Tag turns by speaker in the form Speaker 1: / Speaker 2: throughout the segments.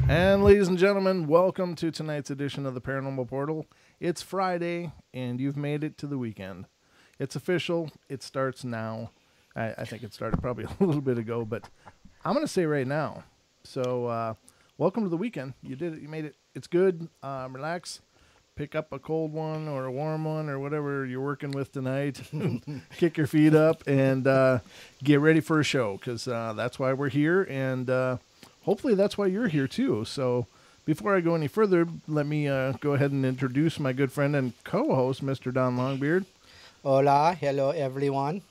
Speaker 1: And ladies and gentlemen, welcome to tonight's edition of the Paranormal Portal. It's Friday, and you've made it to the weekend. It's official. It starts now. I think it started probably a little bit ago, but I'm going to say right now. So, welcome to the weekend. You did it. You made it. It's good. Relax. Pick up a cold one or a warm one or whatever you're working with tonight. Kick your feet up and get ready for a show because that's why we're here. And hopefully that's why you're here too. So before I go any further, let me go ahead and introduce my good friend and co-host, Mr. Don Longbeard.
Speaker 2: Hola, hello everyone.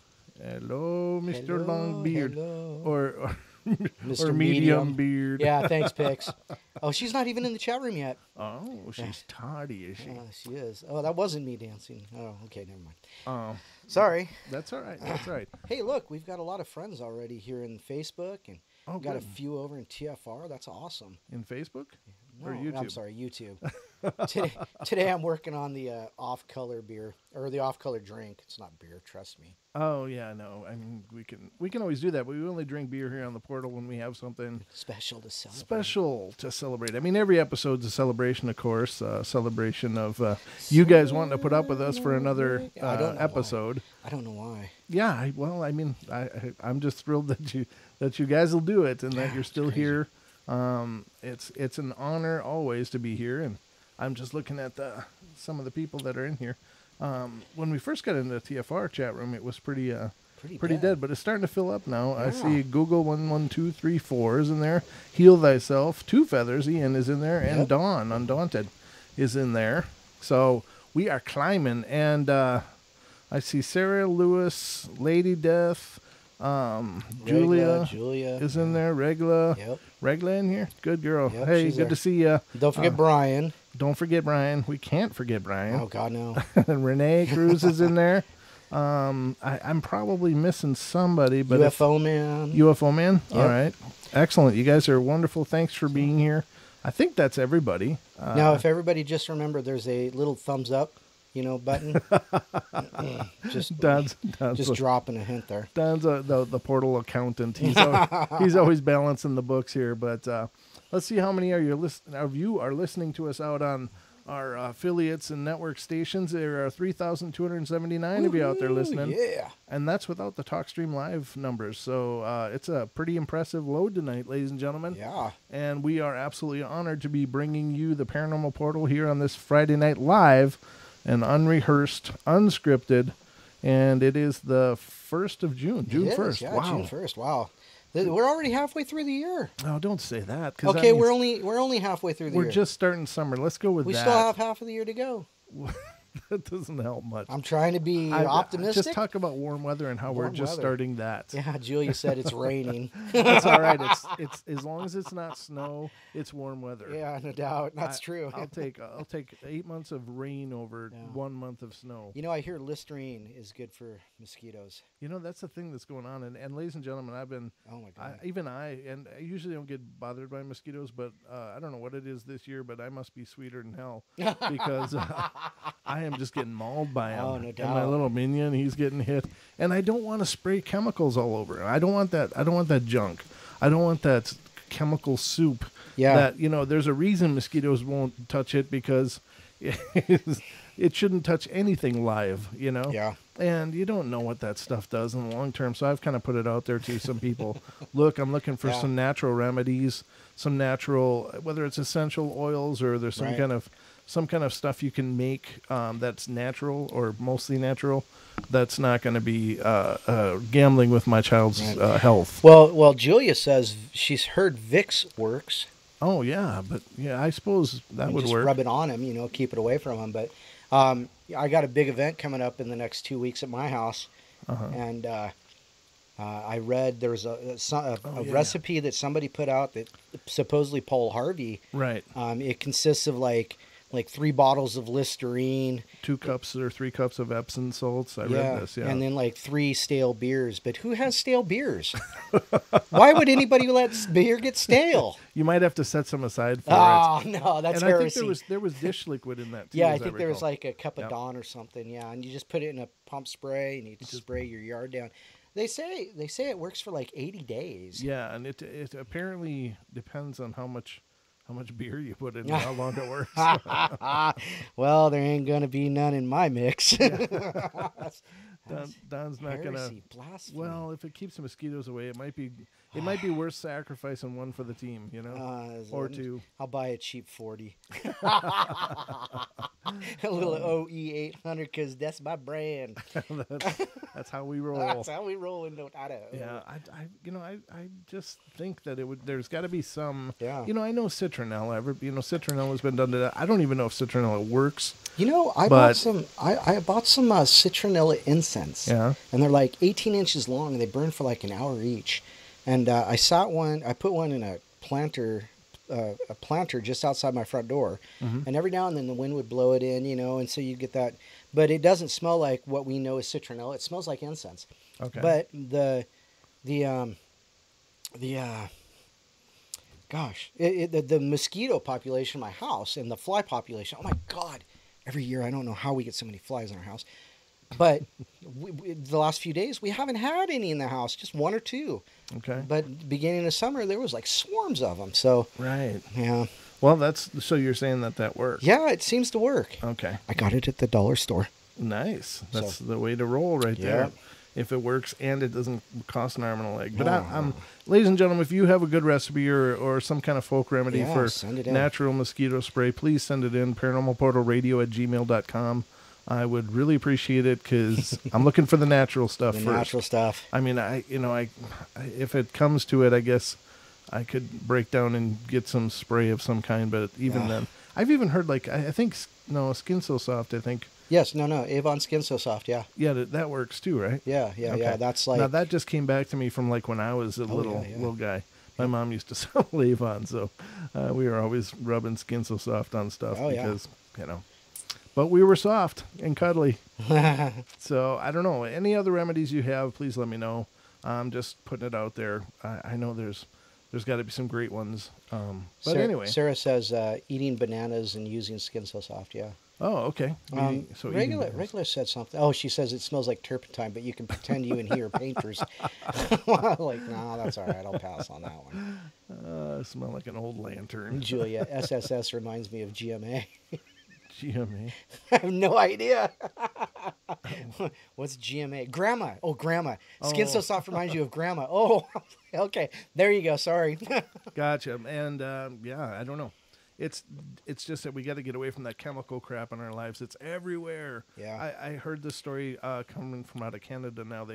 Speaker 1: Hello, Mr.
Speaker 2: Hello,
Speaker 1: Longbeard.
Speaker 2: hello.
Speaker 1: Or
Speaker 2: Mr.
Speaker 1: or medium beard.
Speaker 2: Yeah, thanks, Pix. Oh, she's not even in the chat room yet.
Speaker 1: Oh, she's toddy, is she?
Speaker 2: She is. Oh, that wasn't me dancing. Oh, okay, never mind.
Speaker 1: Oh,
Speaker 2: Sorry.
Speaker 1: that's all right. That's all right.
Speaker 2: Hey, look, we've got a lot of friends already here in Facebook, and
Speaker 1: Oh,
Speaker 2: got a
Speaker 1: good.
Speaker 2: few over in TFR. That's awesome.
Speaker 1: In Facebook?
Speaker 2: No,
Speaker 1: Or YouTube?
Speaker 2: I'm sorry, YouTube. Today I'm working on the off-color beer, or the off-color drink. It's not beer, trust me.
Speaker 1: Oh yeah, no. I mean, we can always do that, but we only drink beer here on the portal when we have something
Speaker 2: Special to celebrate.
Speaker 1: special to celebrate. I mean, every episode's a celebration, of course. Celebration of you guys wanting to put up with us for another
Speaker 2: I don't know
Speaker 1: episode.
Speaker 2: I don't know why.
Speaker 1: Yeah, well, I mean, I'm just thrilled that you guys will do it and that you're still here. It's an honor always to be here, and I'm just looking at some of the people that are in here. When we first got into the TFR chat room, it was pretty
Speaker 2: Pretty
Speaker 1: dead, but it's starting to fill up now. I
Speaker 2: Yeah.
Speaker 1: see Google 11234 is in there. Heal Thyself, Two Feathers, Ian is in there, and
Speaker 2: Yep.
Speaker 1: Dawn Undaunted is in there. So we are climbing, and I see Sarah Lewis, Lady Death, Julia
Speaker 2: Julia
Speaker 1: is in there. Regla,
Speaker 2: Yep.
Speaker 1: Regla in here. Good girl.
Speaker 2: Yep,
Speaker 1: Hey,
Speaker 2: she's
Speaker 1: good
Speaker 2: there.
Speaker 1: to see you.
Speaker 2: Don't forget Brian.
Speaker 1: Don't forget Brian. We can't forget Brian.
Speaker 2: Oh God, no.
Speaker 1: And Renee Cruz is in there. I'm probably missing somebody, but
Speaker 2: UFO man.
Speaker 1: UFO man.
Speaker 2: Yep.
Speaker 1: All right, excellent. You guys are wonderful. Thanks for being here. I think that's everybody.
Speaker 2: Now, if everybody just remember, there's a little thumbs up, button. just
Speaker 1: Don's
Speaker 2: dropping a hint there.
Speaker 1: Don's the portal accountant. He's always balancing the books here. But let's see how many of you are listening to us out on our affiliates and network stations. There are 3,279 of you out there listening.
Speaker 2: Yeah.
Speaker 1: And that's without the TalkStream Live numbers. So it's a pretty impressive load tonight, ladies and gentlemen.
Speaker 2: Yeah.
Speaker 1: And we are absolutely honored to be bringing you the Paranormal Portal here on this Friday night live and unrehearsed, unscripted. And it is the 1st of June, June
Speaker 2: It is,
Speaker 1: 1st.
Speaker 2: Yeah,
Speaker 1: Wow.
Speaker 2: June 1st. Wow. We're already halfway through the year.
Speaker 1: Oh, don't say that. 'Cause that
Speaker 2: Okay,
Speaker 1: means
Speaker 2: we're only halfway through the
Speaker 1: we're
Speaker 2: year.
Speaker 1: just starting summer. Let's go with
Speaker 2: we
Speaker 1: that.
Speaker 2: still have half of the year to go.
Speaker 1: That doesn't help much.
Speaker 2: I'm trying to be
Speaker 1: I
Speaker 2: optimistic.
Speaker 1: just talk about warm weather and how we're
Speaker 2: Warm
Speaker 1: just
Speaker 2: weather.
Speaker 1: starting that.
Speaker 2: Yeah, Julia said it's raining.
Speaker 1: That's all right. It's as long as it's not snow, it's warm weather.
Speaker 2: Yeah, no doubt. That's true.
Speaker 1: I'll take 8 months of rain over
Speaker 2: Yeah.
Speaker 1: 1 month of snow.
Speaker 2: I hear Listerine is good for mosquitoes.
Speaker 1: That's the thing that's going on. And ladies and gentlemen, I've been
Speaker 2: Oh my God.
Speaker 1: I usually don't get bothered by mosquitoes, but I don't know what it is this year, but I must be sweeter than hell because I am just getting mauled by him.
Speaker 2: Oh, no
Speaker 1: And my
Speaker 2: doubt.
Speaker 1: little minion, he's getting hit, and I don't want to spray chemicals all over. I don't want that. I don't want that junk. I don't want that chemical soup.
Speaker 2: Yeah.
Speaker 1: That there's a reason mosquitoes won't touch it because it shouldn't touch anything live.
Speaker 2: Yeah.
Speaker 1: And you don't know what that stuff does in the long term. So I've kind of put it out there to some people. Look, I'm looking for
Speaker 2: Yeah.
Speaker 1: some natural remedies, some natural, whether it's essential oils or there's some
Speaker 2: Right.
Speaker 1: kind of stuff you can make that's natural or mostly natural. That's not going to be gambling with my child's health.
Speaker 2: Well, Julia says she's heard Vicks works.
Speaker 1: Oh yeah, but yeah, I suppose that would
Speaker 2: Just
Speaker 1: work.
Speaker 2: rub it on him, keep it away from him. But I got a big event coming up in the next 2 weeks at my house, and I read there was a
Speaker 1: yeah.
Speaker 2: recipe that somebody put out that supposedly Paul Harvey.
Speaker 1: Right.
Speaker 2: It consists of like 3 bottles of Listerine.
Speaker 1: 2 cups or 3 cups of Epsom salts. I read this. Yeah.
Speaker 2: And then like 3 stale beers. But who has stale beers? Why would anybody let beer get stale?
Speaker 1: You might have to set some aside for
Speaker 2: Oh,
Speaker 1: it.
Speaker 2: no, that's
Speaker 1: And
Speaker 2: heresy.
Speaker 1: I think there was dish liquid in that too.
Speaker 2: Yeah, I
Speaker 1: as
Speaker 2: think there was
Speaker 1: recall.
Speaker 2: like a cup of
Speaker 1: Yep.
Speaker 2: Dawn or something. Yeah, and you just put it in a pump spray and you just spray your yard down. They say it works for like 80 days.
Speaker 1: Yeah, and it apparently depends on how much how much beer you put in and how long it works.
Speaker 2: Well, there ain't gonna be none in my mix.
Speaker 1: Don's not gonna.
Speaker 2: Heresy, blasphemy.
Speaker 1: Well, if it keeps the mosquitoes away, it might be worth sacrificing one for the team, or two.
Speaker 2: I'll buy a cheap 40. A little OE 800 because that's my brand.
Speaker 1: That's how we roll.
Speaker 2: That's how we roll in Idaho.
Speaker 1: Yeah, I just think that there's got to be some.
Speaker 2: Yeah.
Speaker 1: I know citronella. Citronella has been done to that. I don't even know if citronella works.
Speaker 2: I bought some. I bought some citronella incense.
Speaker 1: Yeah.
Speaker 2: And they're like 18 inches long, and they burn for like an hour each. And I put one in a planter just outside my front door.
Speaker 1: Mm-hmm.
Speaker 2: And every now and then the wind would blow it in, and so you get that. But it doesn't smell like what we know as citronella. It smells like incense.
Speaker 1: Okay.
Speaker 2: But the mosquito population in my house and the fly population, oh my God, every year I don't know how we get so many flies in our house. But the last few days, we haven't had any in the house, just one or two.
Speaker 1: Okay.
Speaker 2: But beginning of summer, there was like swarms of them. So
Speaker 1: Right.
Speaker 2: Yeah.
Speaker 1: Well, so you're saying that works.
Speaker 2: Yeah, it seems to work.
Speaker 1: Okay.
Speaker 2: I got it at the dollar store.
Speaker 1: Nice. That's the way to roll right there. If it works and it doesn't cost an arm and a leg. But ladies and gentlemen, if you have a good recipe or some kind of folk remedy for natural mosquito spray, please send it in, paranormalportalradio@gmail.com. I would really appreciate it because I'm looking for the natural stuff first.
Speaker 2: Natural stuff.
Speaker 1: I mean, if it comes to it, I guess I could break down and get some spray of some kind. But even then, I've even heard I think Skin So Soft. I think.
Speaker 2: Yes, Avon Skin So Soft. Yeah.
Speaker 1: Yeah, that works too, right?
Speaker 2: Yeah. That's like.
Speaker 1: Now that just came back to me from when I was a little guy. My mom used to sell Avon, so we were always rubbing Skin So Soft on stuff because. But we were soft and cuddly. So, I don't know. Any other remedies you have, please let me know. I'm just putting it out there. I know there's got to be some great ones. But anyway.
Speaker 2: Sarah says eating bananas and using Skin So Soft, yeah.
Speaker 1: Oh, okay.
Speaker 2: So Regular said something. Oh, she says it smells like turpentine, but you can pretend you and he are painters. Nah, that's all right. I'll pass on that one.
Speaker 1: Smell like an old lantern.
Speaker 2: Julia, SSS reminds me of GMA.
Speaker 1: GMA.
Speaker 2: I have no idea. What's GMA? Grandma. Oh, Grandma. Skin So Soft reminds you of Grandma. Oh, okay. There you go. Sorry.
Speaker 1: Gotcha. And I don't know. It's just that we got to get away from that chemical crap in our lives. It's everywhere.
Speaker 2: Yeah.
Speaker 1: I heard this story coming from out of Canada now.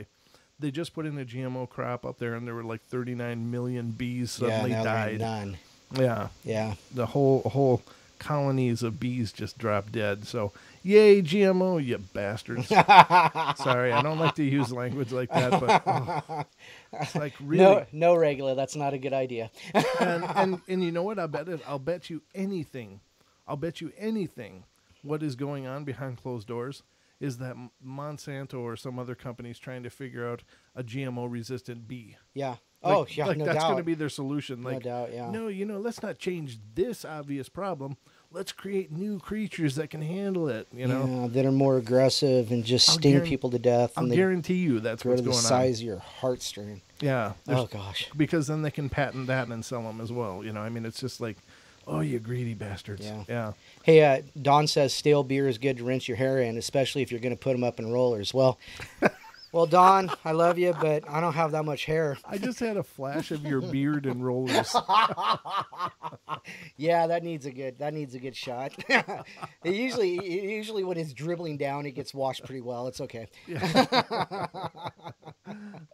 Speaker 1: They just put in a GMO crop up there, and there were like 39 million bees suddenly died.
Speaker 2: None.
Speaker 1: Yeah.
Speaker 2: Yeah.
Speaker 1: The whole colonies of bees just dropped dead. So, yay, GMO, you bastards. Sorry, I don't like to use language like that, but it's like really.
Speaker 2: No, Regular, that's not a good idea.
Speaker 1: and you know what? I'll bet you anything. What is going on behind closed doors is that Monsanto or some other company is trying to figure out a GMO-resistant bee.
Speaker 2: Yeah.
Speaker 1: No
Speaker 2: doubt.
Speaker 1: That's going to be their solution.
Speaker 2: No doubt, yeah.
Speaker 1: No, let's not change this obvious problem. Let's create new creatures that can handle it,
Speaker 2: Yeah, that are more aggressive and just sting people to death.
Speaker 1: I'll guarantee you that's what's going on.
Speaker 2: The size of your heartstring.
Speaker 1: Yeah.
Speaker 2: Oh, gosh.
Speaker 1: Because then they can patent that and sell them as well. It's just like, oh, you greedy bastards. Yeah.
Speaker 2: Hey, Don says stale beer is good to rinse your hair in, especially if you're going to put them up in rollers. Well, Don, I love you, but I don't have that much hair.
Speaker 1: I just had a flash of your beard and rollers.
Speaker 2: Yeah, that needs a good shot. Usually when it's dribbling down, it gets washed pretty well. It's okay.
Speaker 1: Yeah.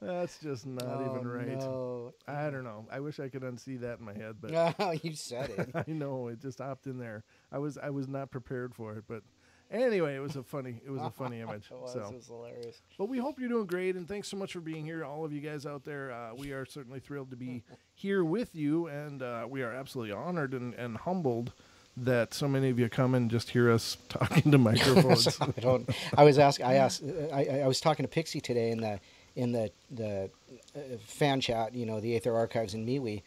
Speaker 1: That's just not even right.
Speaker 2: No.
Speaker 1: I don't know. I wish I could unsee that in my head, but
Speaker 2: no, you said it.
Speaker 1: I know it just hopped in there. I was not prepared for it, but. Anyway, it was a funny image.
Speaker 2: It was hilarious.
Speaker 1: But we hope you're doing great, and thanks so much for being here, all of you guys out there. We are certainly thrilled to be here with you, and we are absolutely honored and humbled that so many of you come and just hear us talking to microphones.
Speaker 2: I was talking to Pixie today in the fan chat, the Aether Archives in MeWe,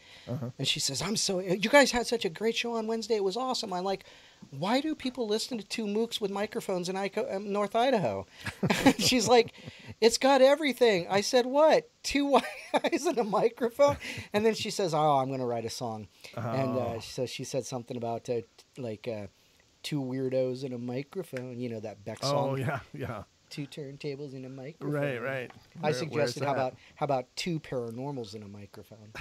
Speaker 2: and she says, you guys had such a great show on Wednesday. It was awesome. I'm like, why do people listen to two mooks with microphones in North Idaho? She's like, It's got everything. I said, what? 2 white guys and a microphone? And then she says, oh, I'm going to write a song. And so she said something about like 2 weirdos and a microphone. You know, that Beck song.
Speaker 1: Oh, yeah, yeah.
Speaker 2: 2 turntables and a microphone.
Speaker 1: Right, right.
Speaker 2: I suggested, how about 2 paranormals and a microphone?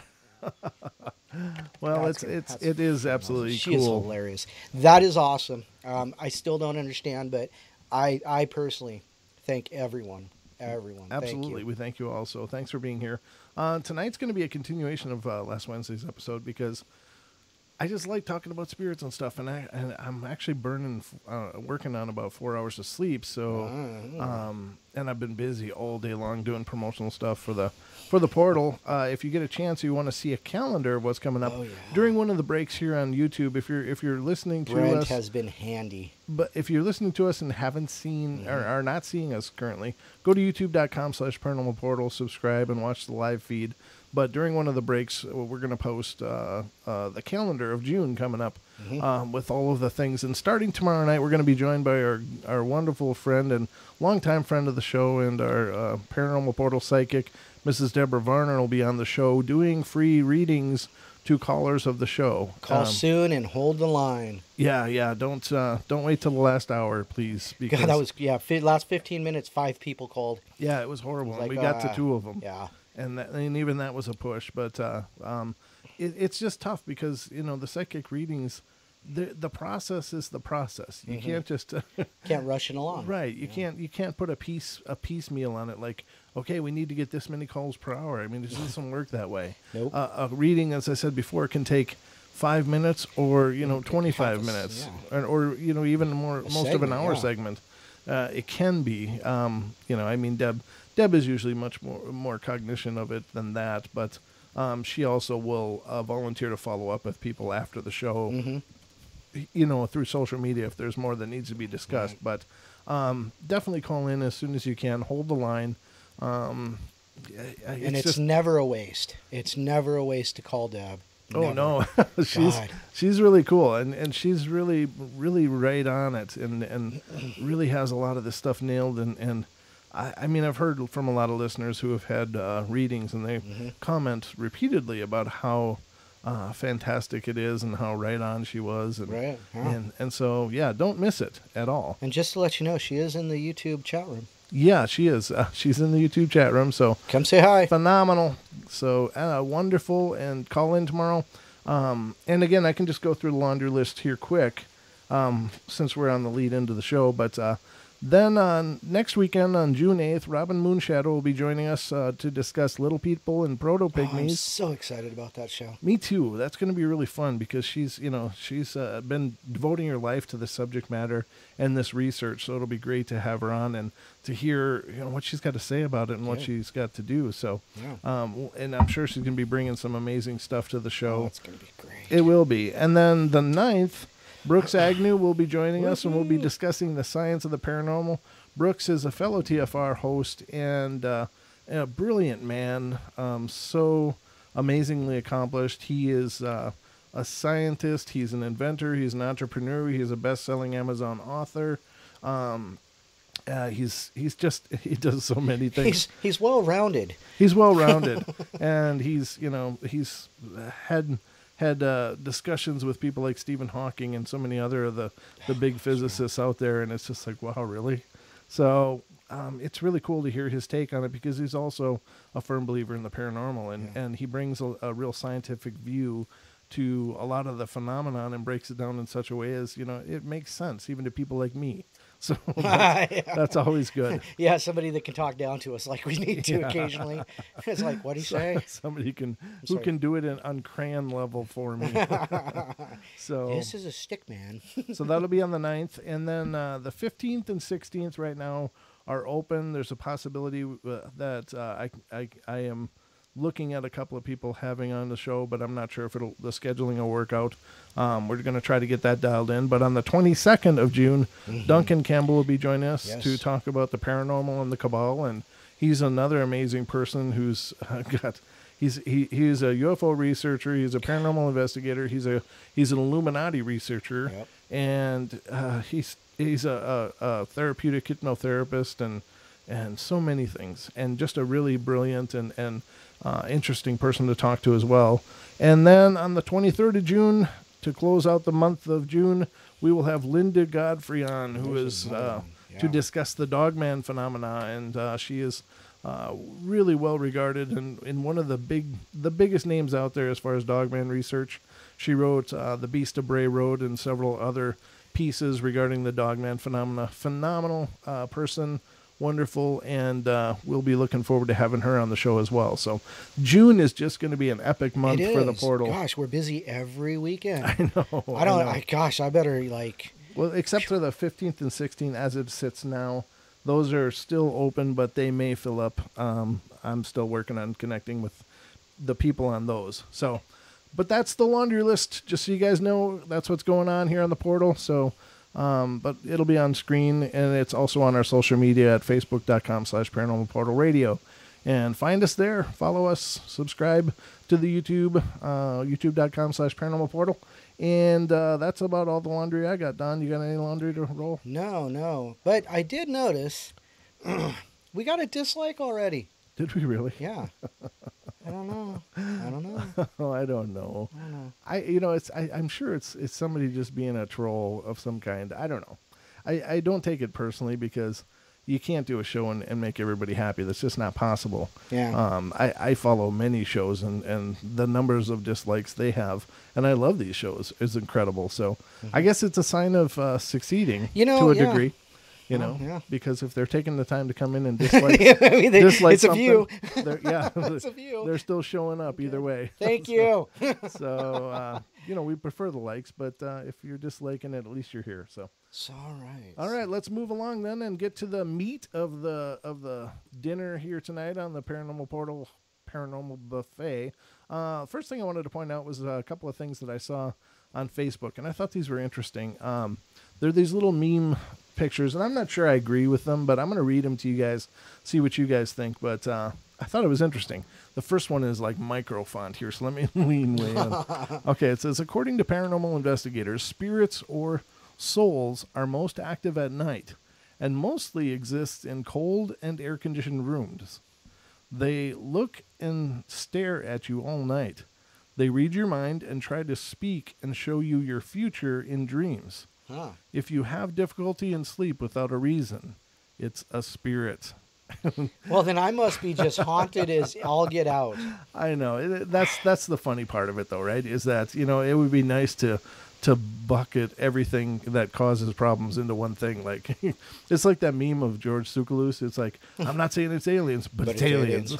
Speaker 1: Well, it is absolutely
Speaker 2: she
Speaker 1: cool.
Speaker 2: Is hilarious. That is awesome. I still don't understand, but I personally thank everyone.
Speaker 1: Absolutely.
Speaker 2: Thank you.
Speaker 1: We thank you also. Thanks for being here. Tonight's going to be a continuation of last Wednesday's episode because I just like talking about spirits and stuff, and I'm actually working on about 4 hours of sleep. So, and I've been busy all day long doing promotional stuff for the portal. If you get a chance, you want to see a calendar of what's coming up during one of the breaks here on YouTube. If you're listening to
Speaker 2: Brent
Speaker 1: us,
Speaker 2: has been handy.
Speaker 1: But if you're listening to us and haven't seen or are not seeing us currently, go to youtube.com/paranormal portal, subscribe, and watch the live feed. But during one of the breaks, we're going to post the calendar of June coming up with all of the things. And starting tomorrow night, we're going to be joined by our wonderful friend and longtime friend of the show and our Paranormal Portal psychic, Mrs. Deborah Varner, will be on the show doing free readings to callers of the show.
Speaker 2: Call soon and hold the line.
Speaker 1: Yeah. Don't wait till the last hour, please. Because
Speaker 2: God, that was last 15 minutes. 5 people called.
Speaker 1: Yeah, it was horrible. We got to 2 of them.
Speaker 2: Yeah.
Speaker 1: And even that was a push, but it's just tough because the psychic readings, the process is the process. You can't just
Speaker 2: can't rush it along.
Speaker 1: Right. You can't put a piecemeal on it. Like, okay, we need to get this many calls per hour. I mean, it doesn't work that way.
Speaker 2: Nope.
Speaker 1: A reading, as I said before, can take 5 minutes or 25 minutes, or even most of an hour segment. It can be. I mean, Deb is usually much more cognition of it than that, but she also will volunteer to follow up with people after the show, through social media if there's more that needs to be discussed. Right. But definitely call in as soon as you can. Hold the line.
Speaker 2: It's never a waste. It's never a waste to call Deb.
Speaker 1: Oh, no. she's really cool, and she's really, really right on it, and really has a lot of this stuff nailed, and I mean, I've heard from a lot of listeners who have had readings, and they comment repeatedly about how fantastic it is and how right on she was. And so, don't miss it at all.
Speaker 2: And just to let you know, she is in the YouTube chat room.
Speaker 1: Yeah, she is. She's in the YouTube chat room, so
Speaker 2: come say hi.
Speaker 1: Phenomenal. So wonderful, and call in tomorrow. And again, I can just go through the laundry list here quick since we're on the lead into the show, but then next weekend on June 8th, Robin Moonshadow will be joining us to discuss Little People and Proto-Pygmies.
Speaker 2: I'm so excited about that show.
Speaker 1: Me too. That's going to be really fun because she's been devoting her life to the subject matter and this research, so it'll be great to have her on and to hear what she's got to say about it and what she's got to do. So, and I'm sure she's going to be bringing some amazing stuff to the show.
Speaker 2: Oh, it's going to be great.
Speaker 1: It will be. And then the 9th, Brooks Agnew will be joining us, and we'll be discussing the science of the paranormal. Brooks is a fellow TFR host and a brilliant man, so amazingly accomplished. He is a scientist. He's an inventor. He's an entrepreneur. He's a best-selling Amazon author. He does so many things.
Speaker 2: He's well-rounded.
Speaker 1: He's well-rounded, and he's had discussions with people like Stephen Hawking and so many other of the big physicists out there, and it's just like, wow, really? So it's really cool to hear his take on it because he's also a firm believer in the paranormal, and he brings a real scientific view to a lot of the phenomenon and breaks it down in such a way as, it makes sense even to people like me. So that's always good.
Speaker 2: Yeah, somebody that can talk down to us like we need to occasionally. It's like, what do you say?
Speaker 1: Somebody who can do it on crayon level for me. So
Speaker 2: this is a stick man.
Speaker 1: So that'll be on the 9th. And then the 15th and 16th right now are open. There's a possibility that I am looking at a couple of people having on the show, but I'm not sure if the scheduling will work out. We're going to try to get that dialed in. But on the 22nd of June, Duncan Campbell will be joining us to talk about the paranormal and the cabal. And he's another amazing person who's he's a UFO researcher. He's a paranormal investigator. He's an Illuminati researcher, and he's a therapeutic hypnotherapist and so many things, and just a really brilliant and interesting person to talk to as well. And then on the 23rd of June, to close out the month of June, we will have Linda Godfrey on, who is to discuss the Dogman phenomena, and she is really well regarded and in one of the biggest names out there as far as Dogman research. She wrote The Beast of Bray Road and several other pieces regarding the Dogman phenomena. Phenomenal person, wonderful, and we'll be looking forward to having her on the show as well. So June is just going to be an epic month for the portal.
Speaker 2: Gosh, we're busy every weekend.
Speaker 1: I know.
Speaker 2: I better
Speaker 1: Well, except for the 15th and 16th as it sits now. Those are still open, but they may fill up. I'm still working on connecting with the people on those. So, but that's the laundry list. Just so you guys know, that's what's going on here on the portal. So, but it'll be on screen, and it's also on our social media at facebook.com/paranormalportalradio. And find us there. Follow us. Subscribe to the YouTube, youtube.com/paranormalportal. And that's about all the laundry I got. Don, you got any laundry to roll?
Speaker 2: No. But I did notice we got a dislike already.
Speaker 1: Did we really?
Speaker 2: Yeah. I don't know.
Speaker 1: Oh, I don't know. I'm sure it's somebody just being a troll of some kind. I don't know. I don't take it personally because you can't do a show and make everybody happy. That's just not possible.
Speaker 2: Yeah.
Speaker 1: I follow many shows and the numbers of dislikes they have, and I love these shows, is incredible. So I guess it's a sign of succeeding to a degree. Because if they're taking the time to come in and dislike, dislike
Speaker 2: it's a view.
Speaker 1: It's a view. They're still showing up either way.
Speaker 2: Thank you.
Speaker 1: So, we prefer the likes, but if you're disliking it, at least you're here. So. All right. Let's move along then and get to the meat of the dinner here tonight on the Paranormal Portal Paranormal Buffet. First thing I wanted to point out was a couple of things that I saw on Facebook, and I thought these were interesting. They're these little meme pictures, and I'm not sure I agree with them, but I'm going to read them to you guys, see what you guys think. But I thought it was interesting. The first one is like micro font here, so let me lean way in. Okay, it says, according to paranormal investigators, spirits or souls are most active at night and mostly exist in cold and air-conditioned rooms. They look and stare at you all night. They read your mind and try to speak and show you your future in dreams.
Speaker 2: Huh.
Speaker 1: If you have difficulty in sleep without a reason, it's a spirit.
Speaker 2: Well, then I must be just haunted as all get out.
Speaker 1: I know. That's the funny part of it, though, right? Is that, it would be nice to bucket everything that causes problems into one thing. Like, it's like that meme of George Tsoukalos. It's like, I'm not saying it's aliens, but it's aliens.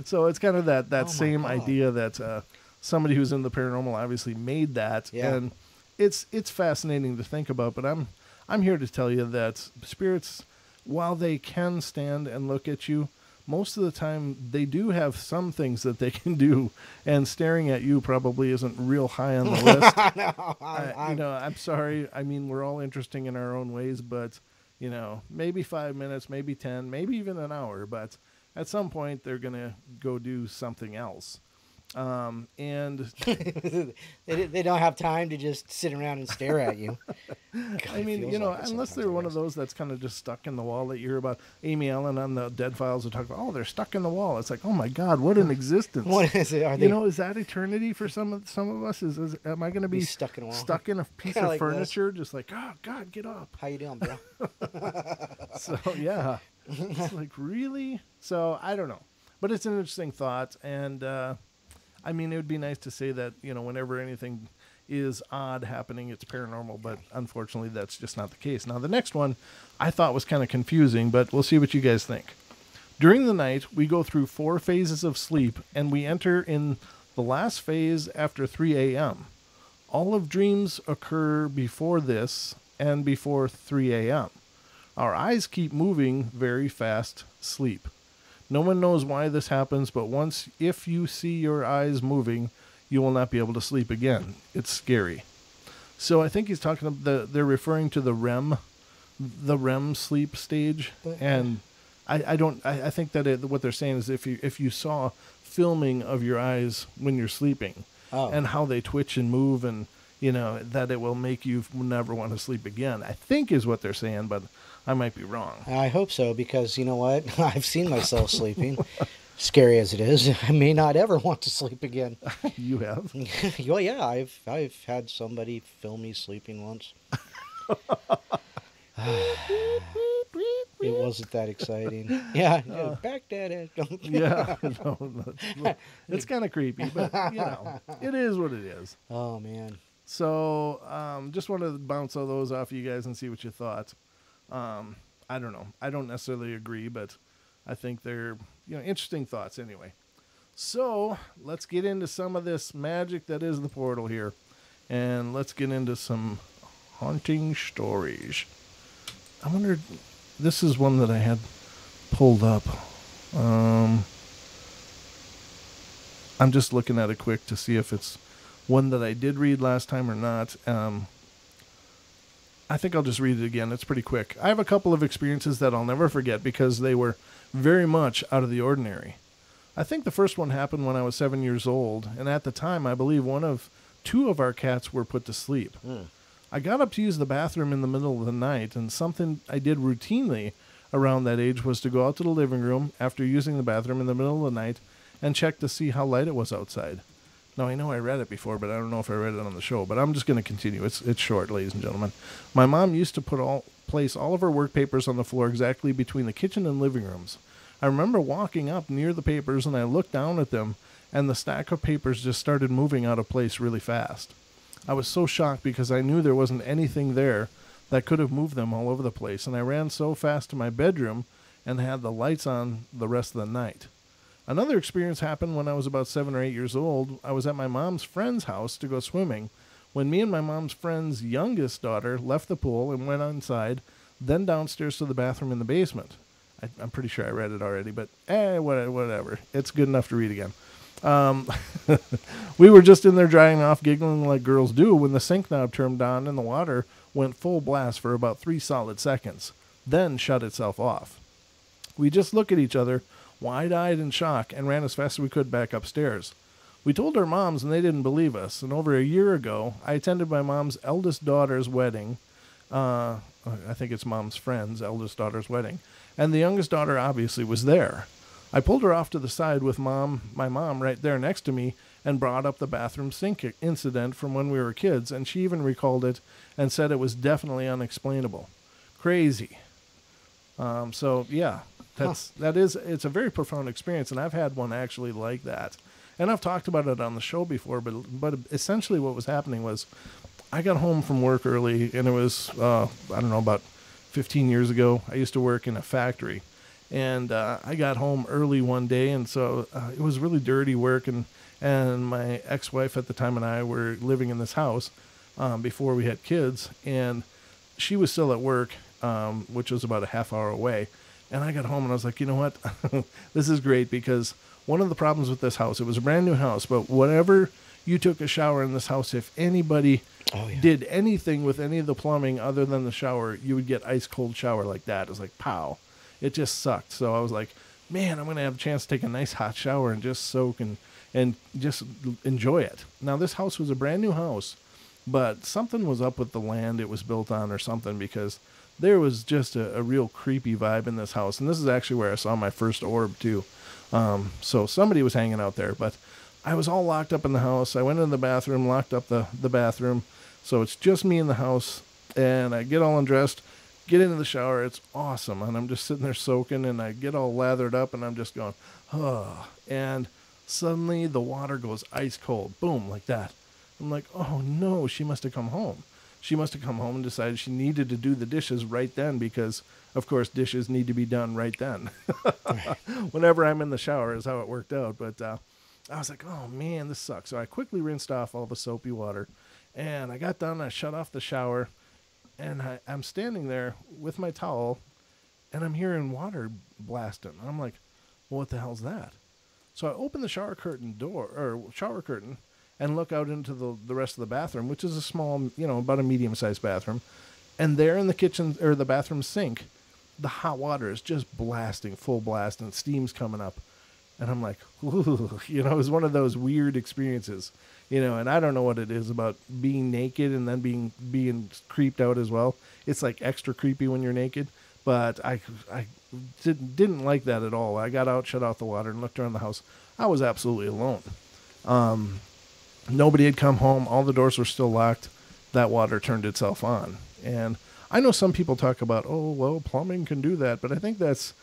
Speaker 1: So it's kind of that same idea that somebody who's in the paranormal obviously made that.
Speaker 2: Yeah.
Speaker 1: And it's fascinating to think about, but I'm here to tell you that spirits, while they can stand and look at you, most of the time they do have some things that they can do, and staring at you probably isn't real high on the list. I'm sorry. I mean, we're all interesting in our own ways, but maybe 5 minutes, maybe 10, maybe even an hour, but at some point they're going to go do something else. And
Speaker 2: they don't have time to just sit around and stare at you. God,
Speaker 1: I mean, unless they're one of those that's kind of just stuck in the wall that you hear about. Amy Allen on the Dead Files will talk about, they're stuck in the wall. It's like, oh my God, what an existence.
Speaker 2: What is it?
Speaker 1: Is that eternity for some of us? Am I going to be
Speaker 2: stuck in a wall?
Speaker 1: Stuck in a piece of furniture, just like, oh God, get up.
Speaker 2: How you doing, bro?
Speaker 1: So yeah, it's like, really? So I don't know, but it's an interesting thought, and I mean, it would be nice to say that, whenever anything is odd happening, it's paranormal, but unfortunately that's just not the case. Now, the next one I thought was kind of confusing, but we'll see what you guys think. During the night, we go through 4 phases of sleep, and we enter in the last phase after 3 a.m. All of dreams occur before this and before 3 a.m. Our eyes keep moving very fast sleep. No one knows why this happens, but if you see your eyes moving, you will not be able to sleep again. It's scary. So I think he's talking about they're referring to the REM sleep stage, and I think that what they're saying is if you saw filming of your eyes when you're sleeping, and how they twitch and move, and that it will make you never want to sleep again. I think is what they're saying, but I might be wrong.
Speaker 2: I hope so, because you know what? I've seen myself sleeping. Scary as it is, I may not ever want to sleep again.
Speaker 1: You have?
Speaker 2: Well, yeah, I've had somebody film me sleeping once. It wasn't that exciting. Yeah, back that ass.
Speaker 1: Yeah, it's kind of creepy, but it is what it is.
Speaker 2: Oh man.
Speaker 1: So, just wanted to bounce all those off you guys and see what you thought. I don't know. I don't necessarily agree, but I think they're, interesting thoughts anyway. So, let's get into some of this magic that is the portal here. And let's get into some haunting stories. I wonder, this is one that I had pulled up. I'm just looking at it quick to see if it's one that I did read last time or not. I think I'll just read it again. It's pretty quick. I have a couple of experiences that I'll never forget because they were very much out of the ordinary. I think the first one happened when I was 7 years old, and at the time, I believe two of our cats were put to sleep. I got up to use the bathroom in the middle of the night, and something I did routinely around that age was to go out to the living room after using the bathroom in the middle of the night and check to see how light it was outside. Now, I know I read it before, but I don't know if I read it on the show, but I'm just going to continue. It's short, ladies and gentlemen. My mom used to place all of her work papers on the floor exactly between the kitchen and living rooms. I remember walking up near the papers, and I looked down at them, and the stack of papers just started moving out of place really fast. I was so shocked because I knew there wasn't anything there that could have moved them all over the place, and I ran so fast to my bedroom and had the lights on the rest of the night. Another experience happened when I was about 7 or 8 years old. I was at my mom's friend's house to go swimming when me and my mom's friend's youngest daughter left the pool and went inside, then downstairs to the bathroom in the basement. I'm pretty sure I read it already, but whatever. It's good enough to read again. We were just in there drying off, giggling like girls do, when the sink knob turned on and the water went full blast for about 3 solid seconds, then shut itself off. We just looked at each other, wide-eyed in shock, and ran as fast as we could back upstairs. We told our moms, and they didn't believe us. And over a year ago, I attended my mom's eldest daughter's wedding. I think it's mom's friend's eldest daughter's wedding. And the youngest daughter obviously was there. I pulled her off to the side with my mom right there next to me, and brought up the bathroom sink incident from when we were kids, and she even recalled it and said it was definitely unexplainable. Crazy. So, yeah. It's a very profound experience, and I've had one actually like that. And I've talked about it on the show before, but essentially what was happening was I got home from work early, and it was, about 15 years ago. I used to work in a factory, and I got home early one day, and so it was really dirty work, and my ex-wife at the time and I were living in this house before we had kids, and she was still at work, which was about a half hour away. And I got home and I was like, you know what? This is great, because one of the problems with this house, it was a brand new house, but whenever you took a shower in this house, if anybody did anything with any of the plumbing other than the shower, you would get ice cold shower like that. It was like, pow. It just sucked. So I was like, man, I'm going to have a chance to take a nice hot shower and just soak and just enjoy it. Now, this house was a brand new house, but something was up with the land it was built on or something, because there was just a real creepy vibe in this house. And this is actually where I saw my first orb, too. So somebody was hanging out there. But I was all locked up in the house. I went in the bathroom, locked up the bathroom. So it's just me in the house. And I get all undressed, get into the shower. It's awesome. And I'm just sitting there soaking. And I get all lathered up. And I'm just going, oh. And suddenly the water goes ice cold. Boom, like that. I'm like, oh, no, she must have come home. She must have come home and decided she needed to do the dishes right then, because, of course, dishes need to be done right then. Whenever I'm in the shower is how it worked out. But I was like, oh, man, this sucks. So I quickly rinsed off all the soapy water. And I got done. I shut off the shower. And I'm standing there with my towel. And I'm hearing water blasting. And I'm like, well, what the hell's that? So I open the shower curtain and look out into the rest of the bathroom, which is a small, about a medium-sized bathroom. And there in the kitchen, or the bathroom sink, the hot water is just blasting, full blast, and steam's coming up. And I'm like, ooh, you know, it was one of those weird experiences, you know, and I don't know what it is about being naked and then being creeped out as well. It's like extra creepy when you're naked, but I didn't like that at all. I got out, shut off the water, and looked around the house. I was absolutely alone. Nobody had come home. All the doors were still locked. That water turned itself on. And I know some people talk about, oh, well, plumbing can do that, but I think that's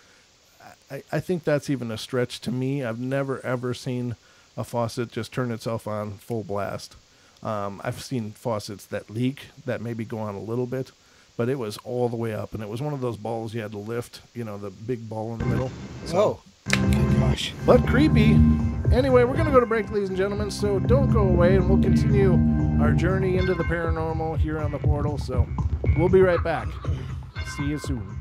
Speaker 1: even a stretch to me. I've never, ever seen a faucet just turn itself on full blast. I've seen faucets that leak, that maybe go on a little bit, but it was all the way up, and it was one of those balls you had to lift, you know, the big ball in the middle. So,
Speaker 2: oh, gosh.
Speaker 1: But creepy. Anyway, we're going to go to break, ladies and gentlemen, so don't go away, and we'll continue our journey into the paranormal here on the portal. So we'll be right back. See you soon.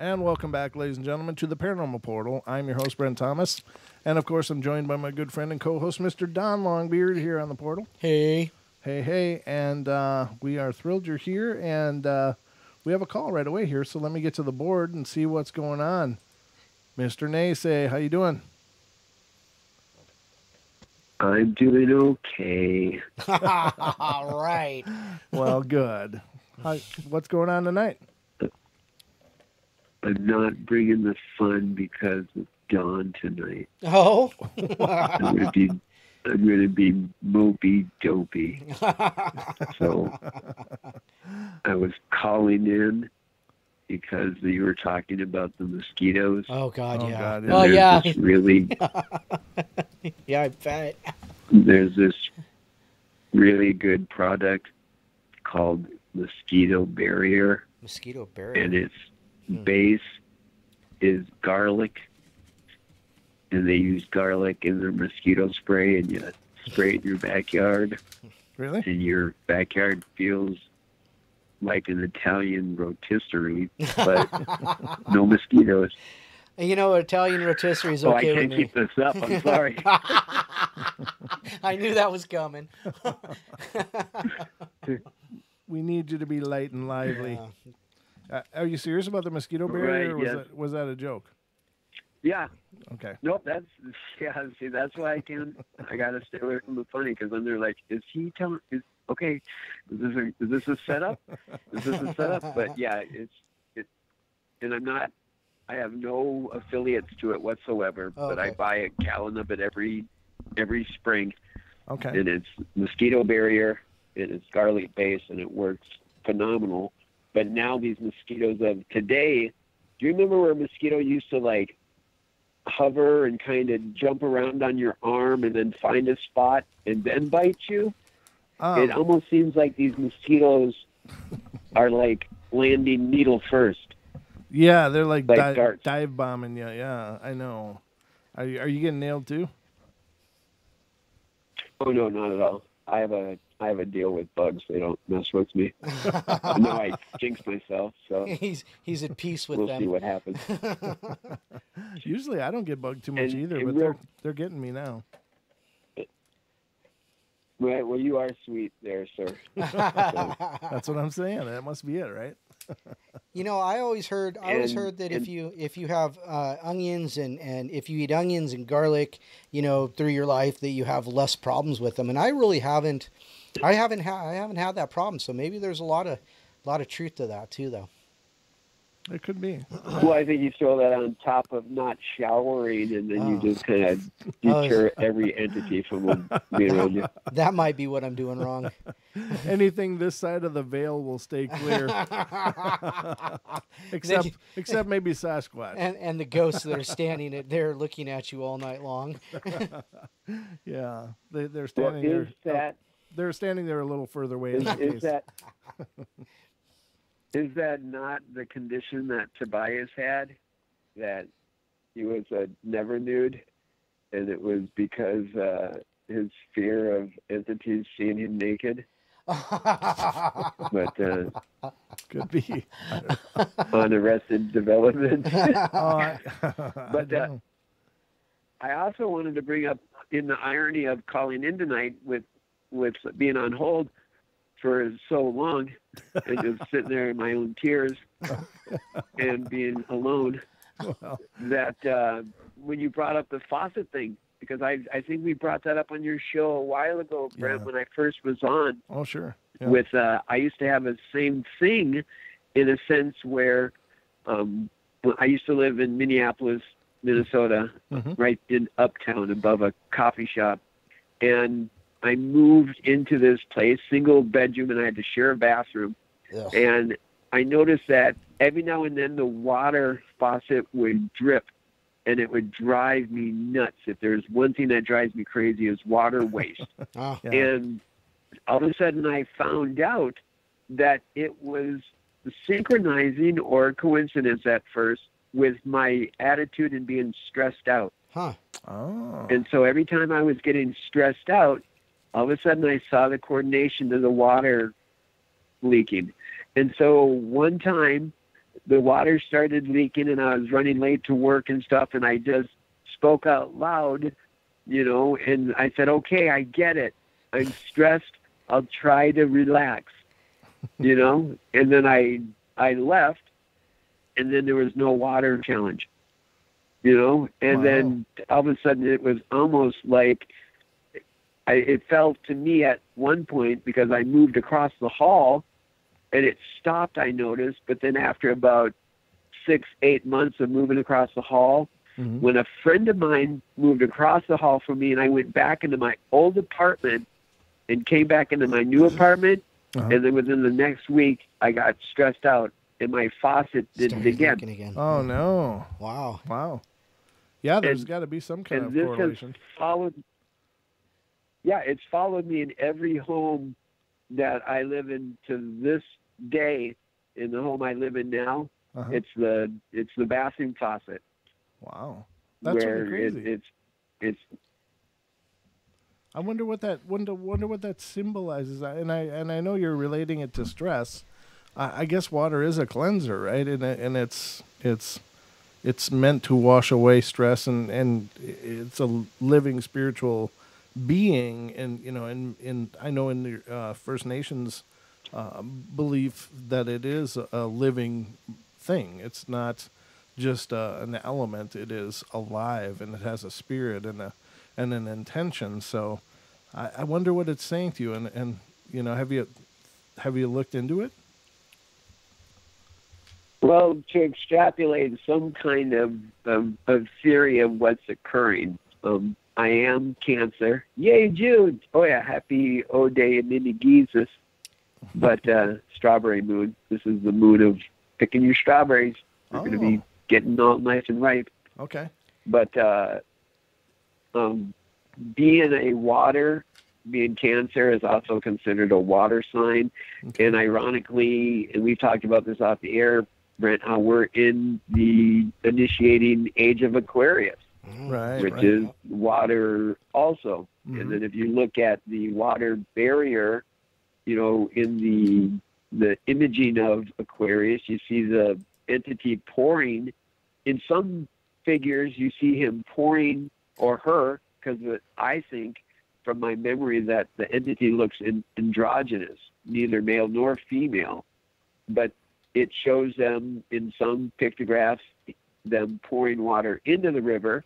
Speaker 1: And welcome back, ladies and gentlemen, to the Paranormal Portal. I'm your host, Brent Thomas. And, of course, I'm joined by my good friend and co-host, Mr. Don Longbeard, here on the Portal.
Speaker 2: Hey.
Speaker 1: Hey. And we are thrilled you're here. And we have a call right away here, so let me get to the board and see what's going on. Mr. Naysay, how you doing?
Speaker 3: I'm doing okay.
Speaker 2: All right.
Speaker 1: Well, good. What's going on tonight?
Speaker 3: I'm not bringing the fun because it's dawn tonight.
Speaker 2: Oh.
Speaker 3: I'm gonna be mopey dopey. So I was calling in because you were talking about the mosquitoes.
Speaker 2: Oh God, yeah.
Speaker 1: God, yeah.
Speaker 2: Oh yeah.
Speaker 3: This really,
Speaker 2: Yeah, I bet.
Speaker 3: there's this really good product called Mosquito Barrier,
Speaker 2: Mosquito barrier.
Speaker 3: and its base is garlic, and they use garlic in their mosquito spray, and you spray it in your backyard,
Speaker 1: Really?
Speaker 3: and your backyard feels like an Italian rotisserie, but no mosquitoes.
Speaker 2: You know, Italian rotisserie is
Speaker 3: I
Speaker 2: okay with
Speaker 3: can't
Speaker 2: me.
Speaker 3: keep this up. I'm sorry.
Speaker 2: I knew that was coming.
Speaker 1: We need you to be light and lively. Are you serious about the mosquito barrier,
Speaker 3: Right,
Speaker 1: or
Speaker 3: yes.
Speaker 1: was that a joke?
Speaker 3: Yeah.
Speaker 1: Okay.
Speaker 3: Nope. See, that's why I gotta stay away from the funny, because then they're like, "Is he telling? Okay? Is this a setup? Is this a setup?" But yeah, and I have no affiliates to it whatsoever.
Speaker 2: Oh,
Speaker 3: but I
Speaker 2: okay.
Speaker 3: buy a gallon of it every spring,
Speaker 1: Okay.
Speaker 3: and it's mosquito barrier, and it's garlic base, and it works phenomenal. But now these mosquitoes of today, do you remember where a mosquito used to like hover and kind of jump around on your arm and then find a spot and then bite you? It almost seems like these mosquitoes are like landing needle first.
Speaker 1: Yeah, they're like
Speaker 3: darts.
Speaker 1: dive bombing you. Yeah, I know. Are you getting nailed too?
Speaker 3: Oh no, not at all. I have a deal with bugs. They don't mess with me. No, I jinxed myself, so
Speaker 2: He's at peace with
Speaker 3: we'll
Speaker 2: them.
Speaker 3: see what happens.
Speaker 1: Usually I don't get bugged too much
Speaker 3: And-
Speaker 1: either,
Speaker 3: and
Speaker 1: but they're getting me now.
Speaker 3: Right, well, you are sweet there, sir.
Speaker 1: That's what I'm saying. That must be it, right?
Speaker 2: You know, I always heard that
Speaker 3: And-
Speaker 2: if you have onions and if you eat onions and garlic, you know, through your life, that you have less problems with them. And I really haven't. I haven't had that problem. So maybe there's a lot of truth to that too, though.
Speaker 1: It could be.
Speaker 3: Well, I think you throw that on top of not showering, and then you just kind of deter every entity from being around you.
Speaker 2: That might be what I'm doing wrong.
Speaker 1: Anything this side of the veil will stay clear, except maybe Sasquatch.
Speaker 2: And the ghosts that are standing there looking at you all night long.
Speaker 1: Yeah, they're
Speaker 3: Well,
Speaker 1: standing there. They're standing there a little further away.
Speaker 3: Is that not the condition that Tobias had? That he was a never nude, and it was because his fear of entities seeing him naked. But
Speaker 1: Could be.
Speaker 3: on Arrested Development.
Speaker 1: But
Speaker 3: I also wanted to bring up, in the irony of calling in tonight with being on hold for so long and just sitting there in my own tears and being alone, that when you brought up the faucet thing, because I think we brought that up on your show a while ago, Brent, when I first was on.
Speaker 1: Oh, sure. Yeah.
Speaker 3: With I used to have the same thing, in a sense where I used to live in Minneapolis, Minnesota, right in Uptown above a coffee shop, and I moved into this place, single bedroom, and I had to share a bathroom.
Speaker 2: Ugh.
Speaker 3: And I noticed that every now and then the water faucet would drip, and it would drive me nuts. If there's one thing that drives me crazy, is water waste.
Speaker 2: Oh.
Speaker 1: Yeah.
Speaker 3: And all of a sudden I found out that it was synchronizing, or coincidence at first, with my attitude and being stressed out.
Speaker 2: Huh.
Speaker 1: Oh.
Speaker 3: And so every time I was getting stressed out, all of a sudden I saw the coordination to the water leaking. And so one time the water started leaking and I was running late to work and stuff, and I just spoke out loud, and I said, okay, I get it. I'm stressed. I'll try to relax, and then I left, and then there was no water challenge, and
Speaker 1: Wow.
Speaker 3: then all of a sudden it was almost like it felt to me at one point, because I moved across the hall and it stopped, I noticed, but then after about 6-8 months of moving across the hall,
Speaker 1: Mm-hmm.
Speaker 3: when a friend of mine moved across the hall from me and I went back into my old apartment and came back into my new apartment,
Speaker 1: Uh-huh.
Speaker 3: and then within the next week, I got stressed out and my faucet did it
Speaker 2: Started
Speaker 3: again.
Speaker 2: leaking again.
Speaker 1: Oh, no.
Speaker 2: Wow.
Speaker 1: Wow. Yeah, there's
Speaker 3: And-
Speaker 1: got to be some kind
Speaker 3: And
Speaker 1: of
Speaker 3: this
Speaker 1: correlation.
Speaker 3: has followed. Yeah, it's followed me in every home that I live in to this day. In the home I live in now,
Speaker 1: Uh-huh.
Speaker 3: it's the bathroom faucet.
Speaker 1: Wow. That's
Speaker 3: where
Speaker 1: really crazy.
Speaker 3: it's
Speaker 1: I wonder what that symbolizes. And I know you're relating it to stress. I guess water is a cleanser, right? And it's meant to wash away stress, and it's a living spiritual being. And in I know in the First Nations belief that it is a living thing. It's not just an element. It is alive, and it has a spirit and an intention. So I wonder what it's saying to you. And have you looked into it?
Speaker 3: well, to extrapolate some kind of theory of what's occurring. I am Cancer. Yay, June! Oh yeah, happy O'Day and Mini-Jesus. But strawberry moon. This is the moon of picking your strawberries. They're going to be getting all nice and ripe.
Speaker 1: Okay.
Speaker 3: But being Cancer is also considered a water sign.
Speaker 1: Okay.
Speaker 3: And ironically, and we've talked about this off the air, Brent, how we're in the initiating age of Aquarius,
Speaker 1: Right.
Speaker 3: which
Speaker 1: right.
Speaker 3: is water also.
Speaker 1: Mhm.
Speaker 3: And then if you look at the water barrier, in the imaging of Aquarius, you see the entity pouring. In some figures, you see him pouring, or her, because I think from my memory that the entity looks androgynous, neither male nor female, but it shows them in some pictographs, them pouring water into the river,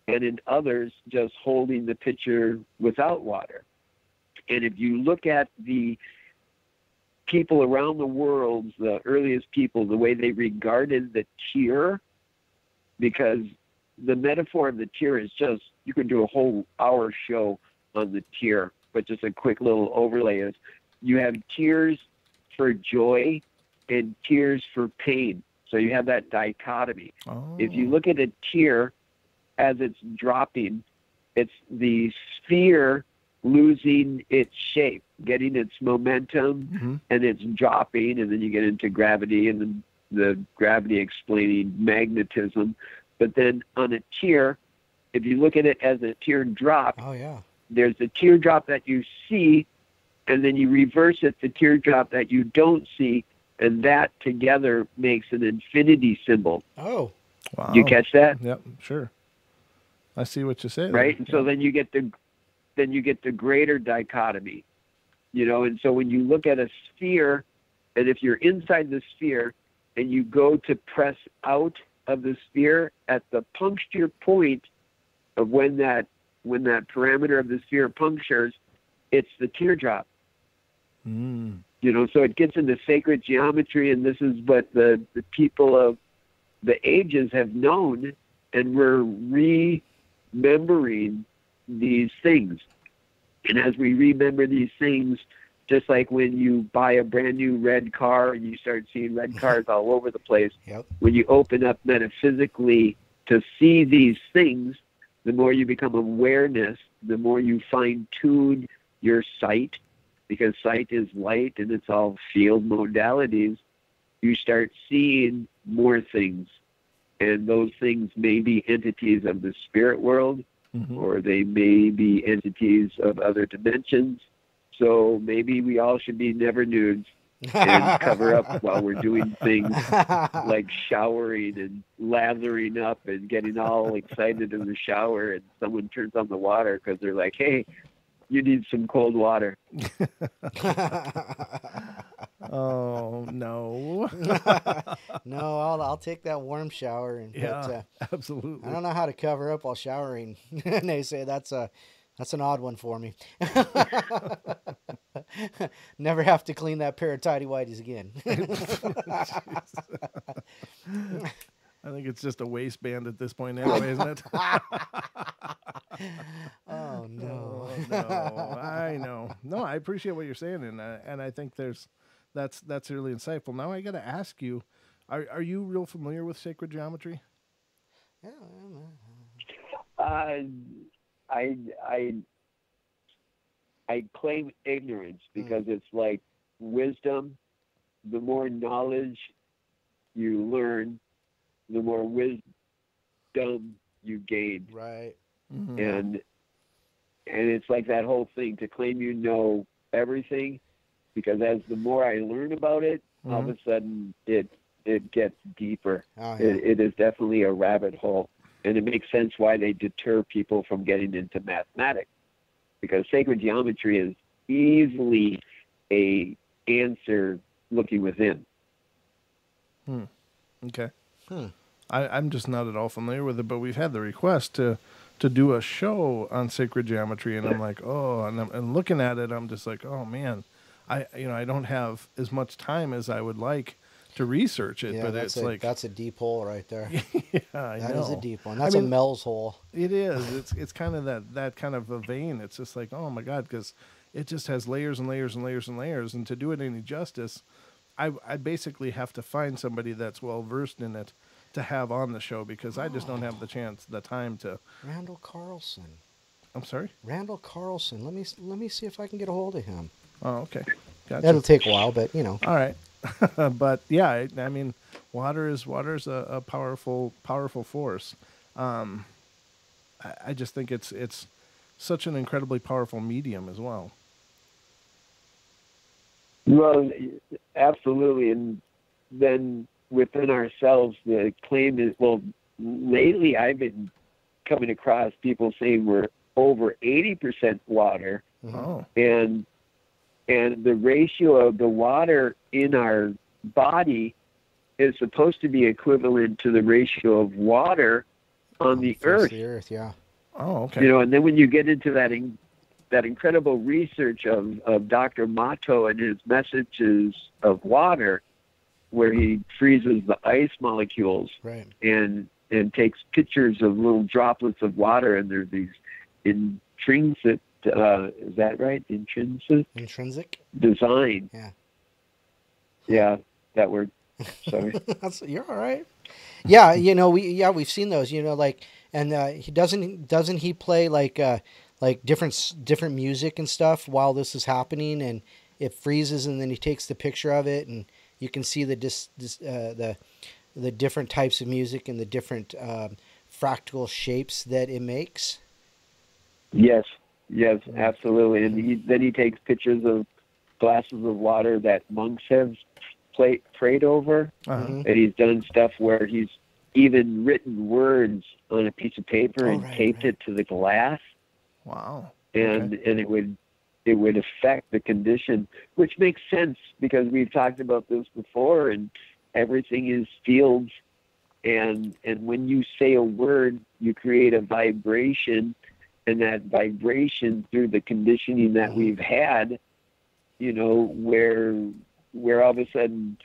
Speaker 3: and in others just holding the pitcher without water. And if you look at the people around the world, the earliest people, the way they regarded the tear, because the metaphor of the tear is just, you could do a whole hour show on the tear, but just a quick little overlay is you have tears for joy and tears for pain. So you have that dichotomy.
Speaker 1: Oh.
Speaker 3: If you look at a tear as it's dropping, it's the sphere losing its shape, getting its momentum,
Speaker 1: Mm-hmm.
Speaker 3: and it's dropping, and then you get into gravity, and then the gravity explaining magnetism. But then on a tear, if you look at it as a teardrop,
Speaker 2: Oh yeah.
Speaker 3: there's the teardrop that you see, and then you reverse it, the teardrop that you don't see, and that together makes an infinity symbol.
Speaker 2: Oh.
Speaker 1: Wow.
Speaker 3: You catch that?
Speaker 1: Yep. Sure. I see what you say.
Speaker 3: Right? And so then you get the greater dichotomy, and so when you look at a sphere, and if you're inside the sphere and you go to press out of the sphere at the puncture point of when that parameter of the sphere punctures, it's the teardrop.
Speaker 1: Mm.
Speaker 3: So it gets into sacred geometry, and this is what the people of the ages have known, and we're remembering these things. And as we remember these things, just like when you buy a brand new red car and you start seeing red cars all over the place,
Speaker 2: Yep.
Speaker 3: when you open up metaphysically to see these things, the more you become awareness, the more you fine-tune your sight, because sight is light and it's all field modalities, you start seeing more things. And those things may be entities of the spirit world,
Speaker 1: Mm-hmm.
Speaker 3: or they may be entities of other dimensions. So maybe we all should be never nudes. and cover up while we're doing things like showering and lathering up and getting all excited in the shower, and someone turns on the water because they're like, hey, you need some cold water.
Speaker 1: Oh no.
Speaker 2: No, I'll take that warm shower. And
Speaker 1: Yeah,
Speaker 2: but,
Speaker 1: absolutely.
Speaker 2: I don't know how to cover up while showering. And they say that's an odd one for me. Never have to clean that pair of tidy whities again.
Speaker 1: I think it's just a waistband at this point anyway, isn't it?
Speaker 2: Oh no.
Speaker 1: Oh, no, I know. No, I appreciate what you're saying, and I think that's really insightful. Now I got to ask you, are you real familiar with sacred geometry?
Speaker 2: Yeah,
Speaker 3: Uh, I I I claim ignorance because it's like wisdom. The more knowledge you learn, the more wisdom you gain.
Speaker 2: right.
Speaker 1: Mm-hmm.
Speaker 3: And it's like that whole thing to claim you know everything, because as the more I learn about it, all of a sudden it gets deeper.
Speaker 2: Oh, yeah.
Speaker 3: It is definitely a rabbit hole, and it makes sense why they deter people from getting into mathematics, because sacred geometry is easily a answer looking within.
Speaker 1: Okay. I'm just not at all familiar with it, but we've had the request to do a show on sacred geometry, and I'm like, oh, and looking at it, I'm just like, oh man, I don't have as much time as I would like to research it,
Speaker 2: Yeah,
Speaker 1: but
Speaker 2: that's that's a deep hole right there.
Speaker 1: yeah, I
Speaker 2: That
Speaker 1: know.
Speaker 2: is a deep one. That's a Mel's hole.
Speaker 1: It is. It's kind of that kind of a vein. It's just like, oh my God, because it just has layers and layers and layers and layers, and to do it any justice, I basically have to find somebody that's well versed in it to have on the show, because I just don't have the time to.
Speaker 2: Randall Carlson.
Speaker 1: I'm sorry?
Speaker 2: Randall Carlson. Let me see if I can get a hold of him.
Speaker 1: Oh, okay. Gotcha.
Speaker 2: That'll take a while, but you know.
Speaker 1: All right. But yeah, I mean, water is a powerful force. I just think it's such an incredibly powerful medium as well.
Speaker 3: Well, absolutely. And then within ourselves, the claim is, well, lately I've been coming across people saying we're over 80% water.
Speaker 1: Oh.
Speaker 3: And the ratio of the water in our body is supposed to be equivalent to the ratio of water on the earth.
Speaker 2: The earth, yeah.
Speaker 1: Oh, okay.
Speaker 3: You know, and then when you get into that incredible research of Dr. Mato and his messages of water, where he freezes the ice molecules,
Speaker 2: right,
Speaker 3: and takes pictures of little droplets of water, and there's these intrinsic, is that right? Intrinsic design.
Speaker 2: Yeah.
Speaker 3: Yeah, that word. Sorry.
Speaker 2: You're all right. Yeah, you know, we've seen those. You know, like, and he doesn't he play like different music and stuff while this is happening, and it freezes, and then he takes the picture of it, and you can see the different types of music and the different fractal shapes that it makes.
Speaker 3: Yes, absolutely. And then he takes pictures of glasses of water that monks have prayed over.
Speaker 1: Uh-huh.
Speaker 3: And he's done stuff where he's even written words on a piece of paper and taped it to the glass.
Speaker 1: Wow.
Speaker 3: And
Speaker 1: Okay.
Speaker 3: and it would affect the condition, which makes sense because we've talked about this before, and everything is fields, and when you say a word, you create a vibration, and that vibration, through the conditioning that we've had, you know, where all of a sudden,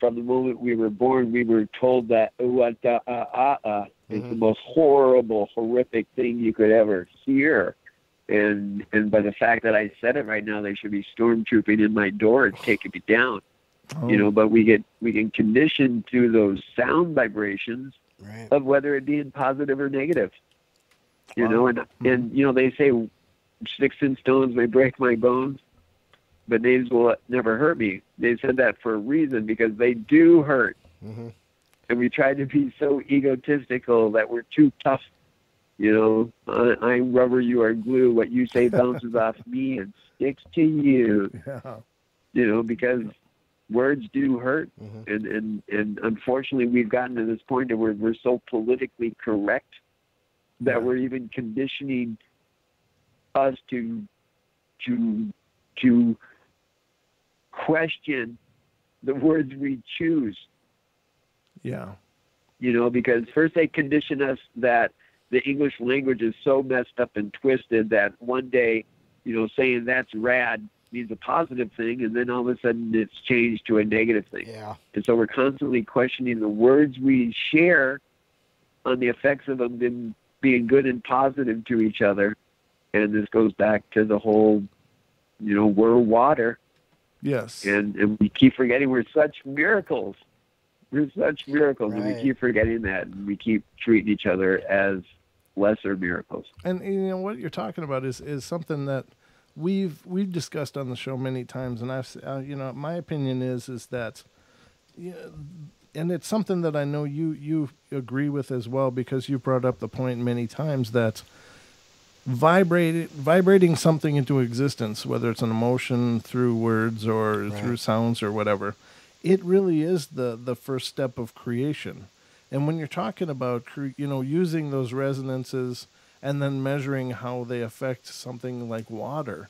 Speaker 3: from the moment we were born, we were told that is the most horrible, horrific thing you could ever hear. And by the fact that I said it right now, they should be stormtrooping in my door and taking me down.
Speaker 1: Oh.
Speaker 3: You know, but we can condition through those sound vibrations of whether it be positive or negative. You know, and you know, they say sticks and stones may break my bones, but names will never hurt me. They said that for a reason, because they do hurt.
Speaker 2: Mm-hmm.
Speaker 3: And we try to be so egotistical that we're too tough. You know, I'm rubber, you are glue. What you say bounces off me and sticks to you.
Speaker 1: Yeah.
Speaker 3: You know, because words do hurt.
Speaker 2: Mm-hmm.
Speaker 3: And unfortunately, we've gotten to this point where we're so politically correct that we're even conditioning us to question the words we choose.
Speaker 1: Yeah.
Speaker 3: You know, because first they condition us that the English language is so messed up and twisted that one day, you know, saying that's rad means a positive thing, and then all of a sudden it's changed to a negative thing.
Speaker 2: Yeah.
Speaker 3: And so we're constantly questioning the words we share on the effects of them being good and positive to each other. And this goes back to the whole, you know, we're water.
Speaker 1: Yes.
Speaker 3: And we keep forgetting we're such miracles. We're such miracles, and we
Speaker 2: Right.
Speaker 3: keep forgetting that. And we keep treating each other as lesser miracles.
Speaker 1: And you know what you're talking about is something that we've discussed on the show many times, and I've you know, my opinion is that, you know, and it's something that I know you agree with as well, because you brought up the point many times that vibrating something into existence, whether it's an emotion through words or
Speaker 2: Right.
Speaker 1: through sounds or whatever, it really is the first step of creation. And when you're talking about you know, using those resonances and then measuring how they affect something like water,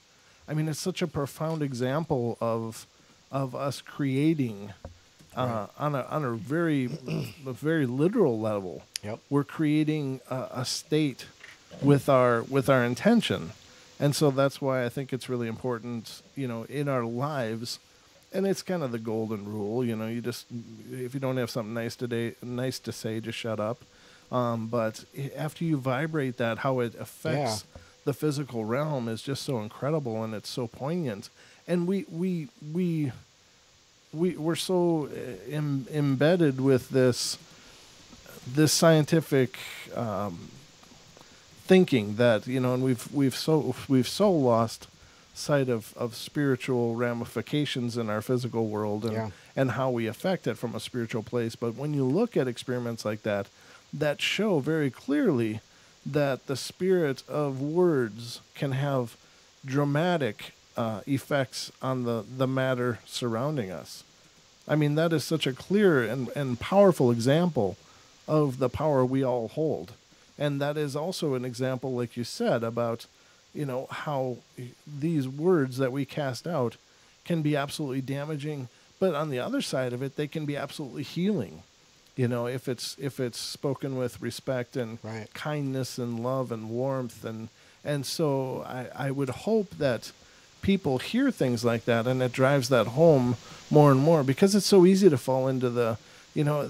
Speaker 1: I mean, it's such a profound example of us creating on a very literal level.
Speaker 2: Yep.
Speaker 1: We're creating a state with our intention, and so that's why I think it's really important, you know, in our lives. And it's kind of the golden rule, you know. You just, if you don't have something nice to say, just shut up. But after you vibrate that, how it affects the physical realm is just so incredible, and it's so poignant. And we're so embedded with this scientific thinking that, you know, and we've so lost sight of spiritual ramifications in our physical world and how we affect it from a spiritual place. But when you look at experiments like that show very clearly that the spirit of words can have dramatic effects on the matter surrounding us. I mean, that is such a clear and powerful example of the power we all hold. And that is also an example, like you said, about, you know, how these words that we cast out can be absolutely damaging, but on the other side of it, they can be absolutely healing. You know, if it's spoken with respect and
Speaker 2: Right.
Speaker 1: kindness and love and warmth, and so I would hope that people hear things like that, and it drives that home more and more, because it's so easy to fall into the, you know,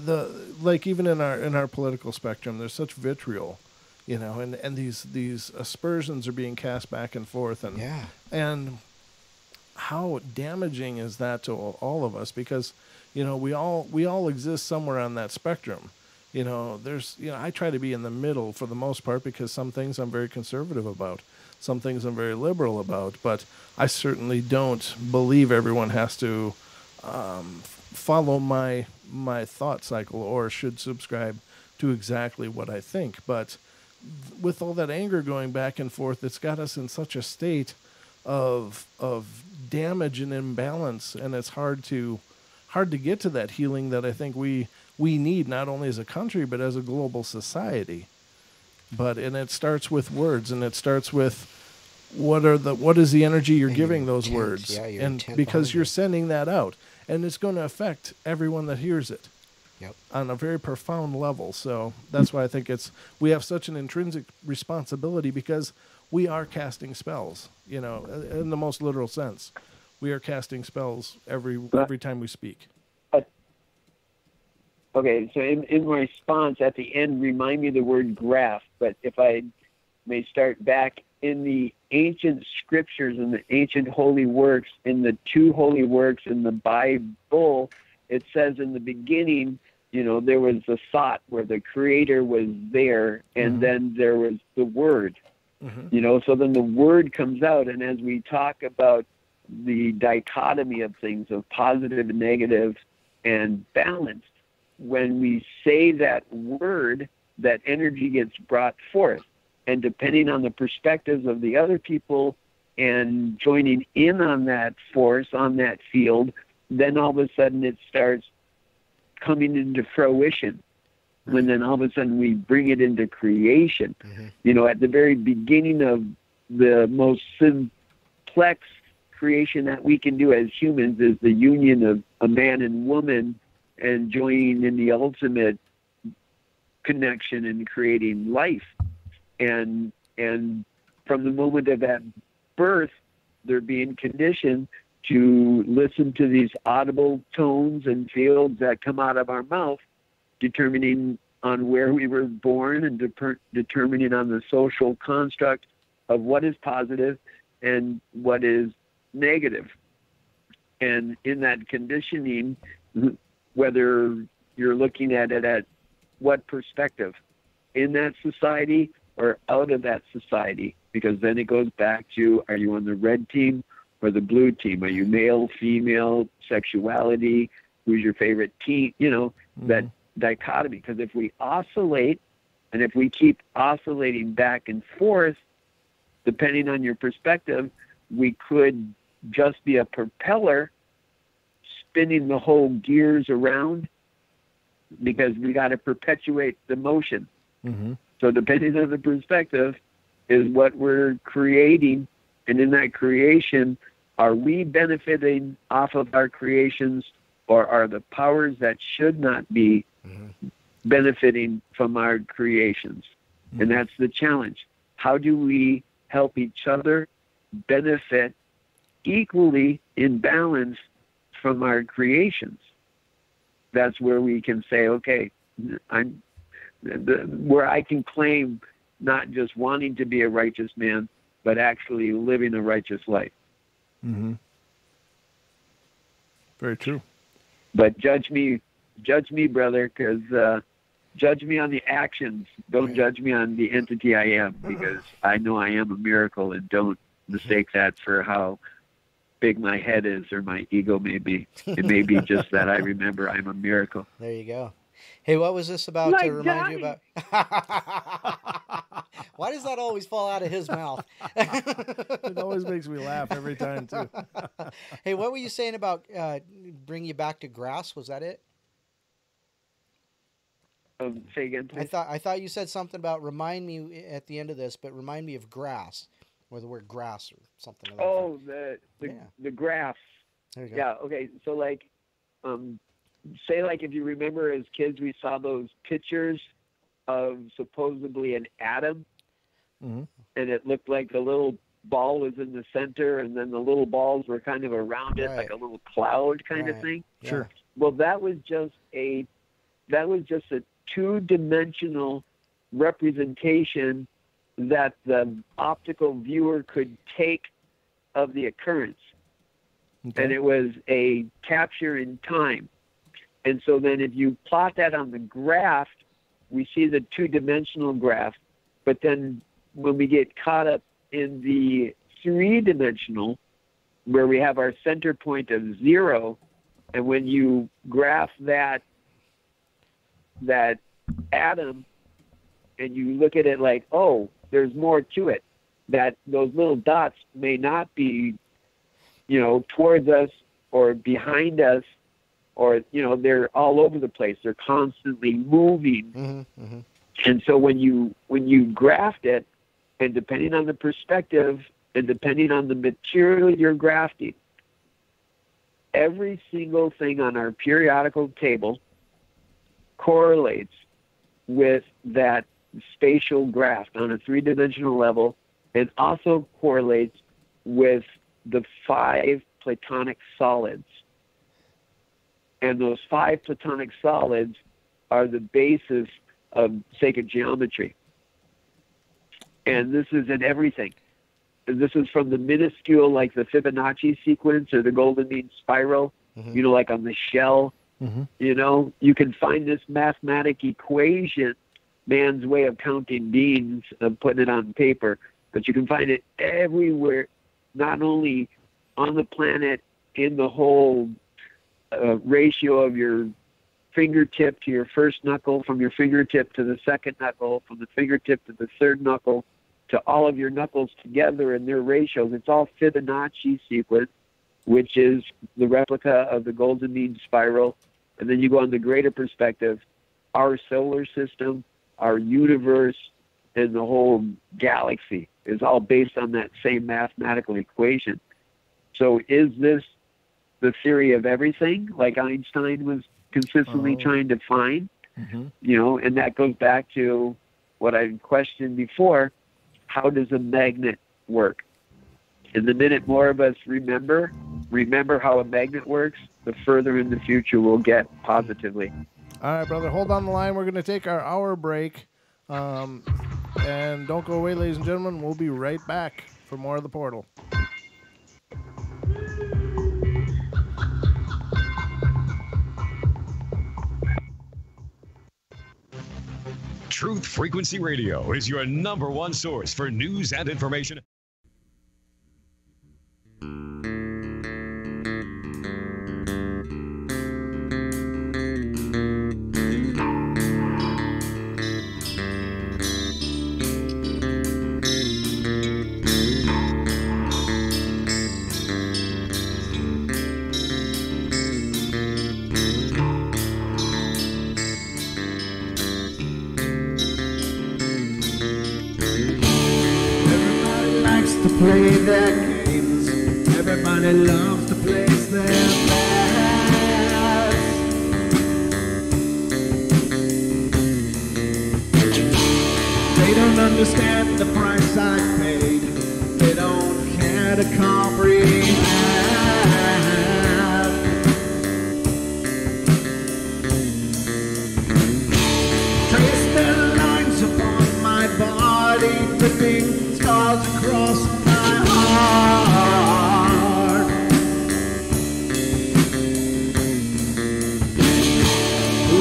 Speaker 1: like even in our political spectrum, there's such vitriol, you know, and these aspersions are being cast back and forth, and how damaging is that to all of us? Because, you know, we all exist somewhere on that spectrum. You know, there's, you know, I try to be in the middle for the most part, because some things I'm very conservative about, some things I'm very liberal about, but I certainly don't believe everyone has to follow my thought cycle or should subscribe to exactly what I think. But with all that anger going back and forth, it's got us in such a state of damage and imbalance, and it's hard to get to that healing that I think we need, not only as a country but as a global society. And it starts with words, and it starts with what is the energy you're giving those
Speaker 2: intent.
Speaker 1: words,
Speaker 2: Yeah, your
Speaker 1: and
Speaker 2: intent
Speaker 1: because
Speaker 2: behind
Speaker 1: you're
Speaker 2: it.
Speaker 1: sending that out, and it's going to affect everyone that hears it.
Speaker 2: Yep.
Speaker 1: On a very profound level. So that's why I think we have such an intrinsic responsibility, because we are casting spells, you know, in the most literal sense. We are casting spells every time we speak.
Speaker 3: Okay, so in my response at the end, remind me the word graph, but if I may start back in the ancient scriptures and the ancient holy works, in the two holy works in the Bible, it says in the beginning, you know, there was a thought where the creator was there, and then there was the word, you know, so then the word comes out. And as we talk about the dichotomy of things, of positive and negative and balance, when we say that word, that energy gets brought forth. And depending on the perspectives of the other people and joining in on that force, on that field, then all of a sudden it starts coming into fruition. When then all of a sudden we bring it into creation. At the very beginning of the most simplex creation that we can do as humans is the union of a man and woman and joining in the ultimate connection and creating life. And from the moment of that birth, they're being conditioned to listen to these audible tones and fields that come out of our mouth, determining on where we were born and determining on the social construct of what is positive and what is negative. And in that conditioning, whether you're looking at it at what perspective, in that society or out of that society, because then it goes back to, are you on the red team or the blue team? Are you male, female, sexuality? Who's your favorite team? That dichotomy. Because if we oscillate, and if we keep oscillating back and forth, depending on your perspective, we could just be a propeller spinning the whole gears around, because we got to perpetuate the motion. So depending on the perspective is what we're creating. And in that creation, are we benefiting off of our creations, or are the powers that should not be benefiting from our creations? And that's the challenge. How do we help each other benefit equally in balance from our creations? That's where we can say, okay, where I can claim not just wanting to be a righteous man, but actually living a righteous life.
Speaker 1: Very true.
Speaker 3: But judge me, brother, because judge me on the actions. Don't judge me on the entity I am, because I know I am a miracle, and don't mistake that for how big my head is or my ego may be. It may be just that I remember I'm a miracle.
Speaker 2: There you go. Hey, what was this about to remind you about? Why does that always fall out of his mouth?
Speaker 1: It always makes me laugh every time, too.
Speaker 2: Hey, what were you saying about bring you back to grass? Was that it?
Speaker 3: Say again, please.
Speaker 2: I thought you said something about remind me at the end of this, but remind me of grass, or the word grass or something.
Speaker 3: Oh, the graphs.
Speaker 2: There you go.
Speaker 3: Yeah. Okay. So say if you remember as kids, we saw those pictures of supposedly an atom, and it looked like the little ball was in the center, and then the little balls were kind of around it, like a little cloud kind of thing.
Speaker 2: Yeah.
Speaker 1: Sure.
Speaker 3: Well, that was just a two-dimensional representation that the optical viewer could take of the occurrence. Okay. And it was a capture in time. And so then if you plot that on the graph, we see the two-dimensional graph. But then when we get caught up in the three-dimensional, where we have our center point of 0, and when you graph that atom and you look at it like, oh, there's more to it, that those little dots may not be, towards us or behind us, or, they're all over the place. They're constantly moving. And so when you graft it, and depending on the perspective and depending on the material you're grafting, every single thing on our periodical table correlates with that spatial graft on a three-dimensional level, and also correlates with the 5 Platonic solids. And those 5 Platonic solids are the basis of sacred geometry. And this is in everything. And this is from the minuscule, like the Fibonacci sequence or the golden mean spiral, like on the shell. You can find this mathematic equation, man's way of counting beans and putting it on paper, but you can find it everywhere, not only on the planet, in the whole ratio of your fingertip to your first knuckle, from your fingertip to the second knuckle, from the fingertip to the third knuckle, to all of your knuckles together and their ratios. It's all Fibonacci sequence. which is the replica of the Golden Mean Spiral. And then you go on the greater perspective, our solar system, our universe, and the whole galaxy is all based on that same mathematical equation. So is this the theory of everything, like Einstein was consistently trying to find? You know, and that goes back to what I questioned before. How does a magnet work? And the minute more of us remember how a magnet works, the further in the future we'll get positively.
Speaker 1: All right, brother, hold on the line. We're going to take our hour break. And don't go away, ladies and gentlemen. We'll be right back for more of The Portal.
Speaker 4: Truth Frequency Radio is your #1 source for news and information.
Speaker 5: Play their games. Everybody loves to place their bets. They don't understand the price I paid. They don't care to comprehend. Trace their lines upon my body, dripping scars across my heart.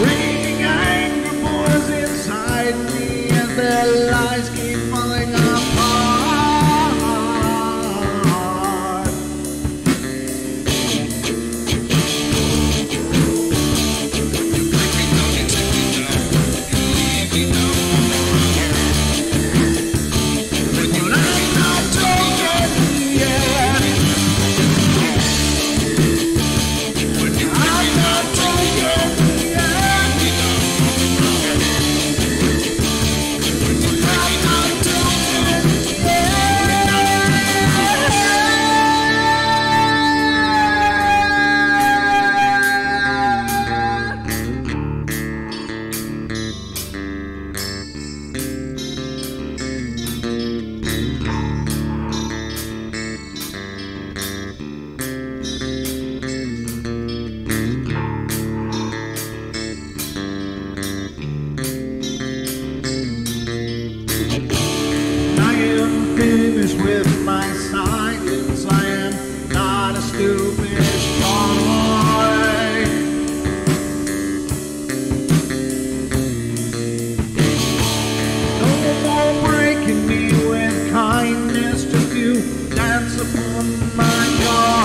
Speaker 5: Raging anger boils inside me as their lies keep falling apart. With my silence, I am not a stupid boy. No more breaking me with kindness, just you dance upon my joy.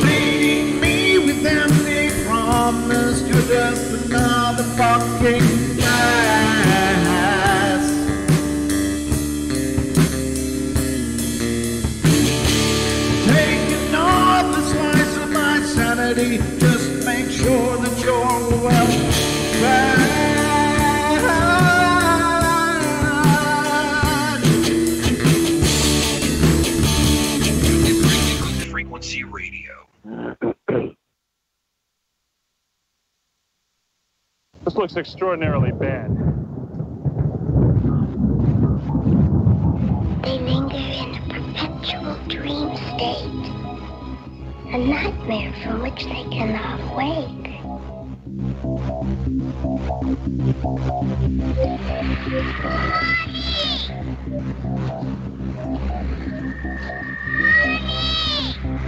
Speaker 5: Leading me with empty promise, you're just another fucking gas. Taking off the slice of my sanity, just make sure that you're well fed.
Speaker 4: Frequency Radio.
Speaker 6: This looks extraordinarily bad.
Speaker 7: They linger in a perpetual dream state, a nightmare from which they cannot wake.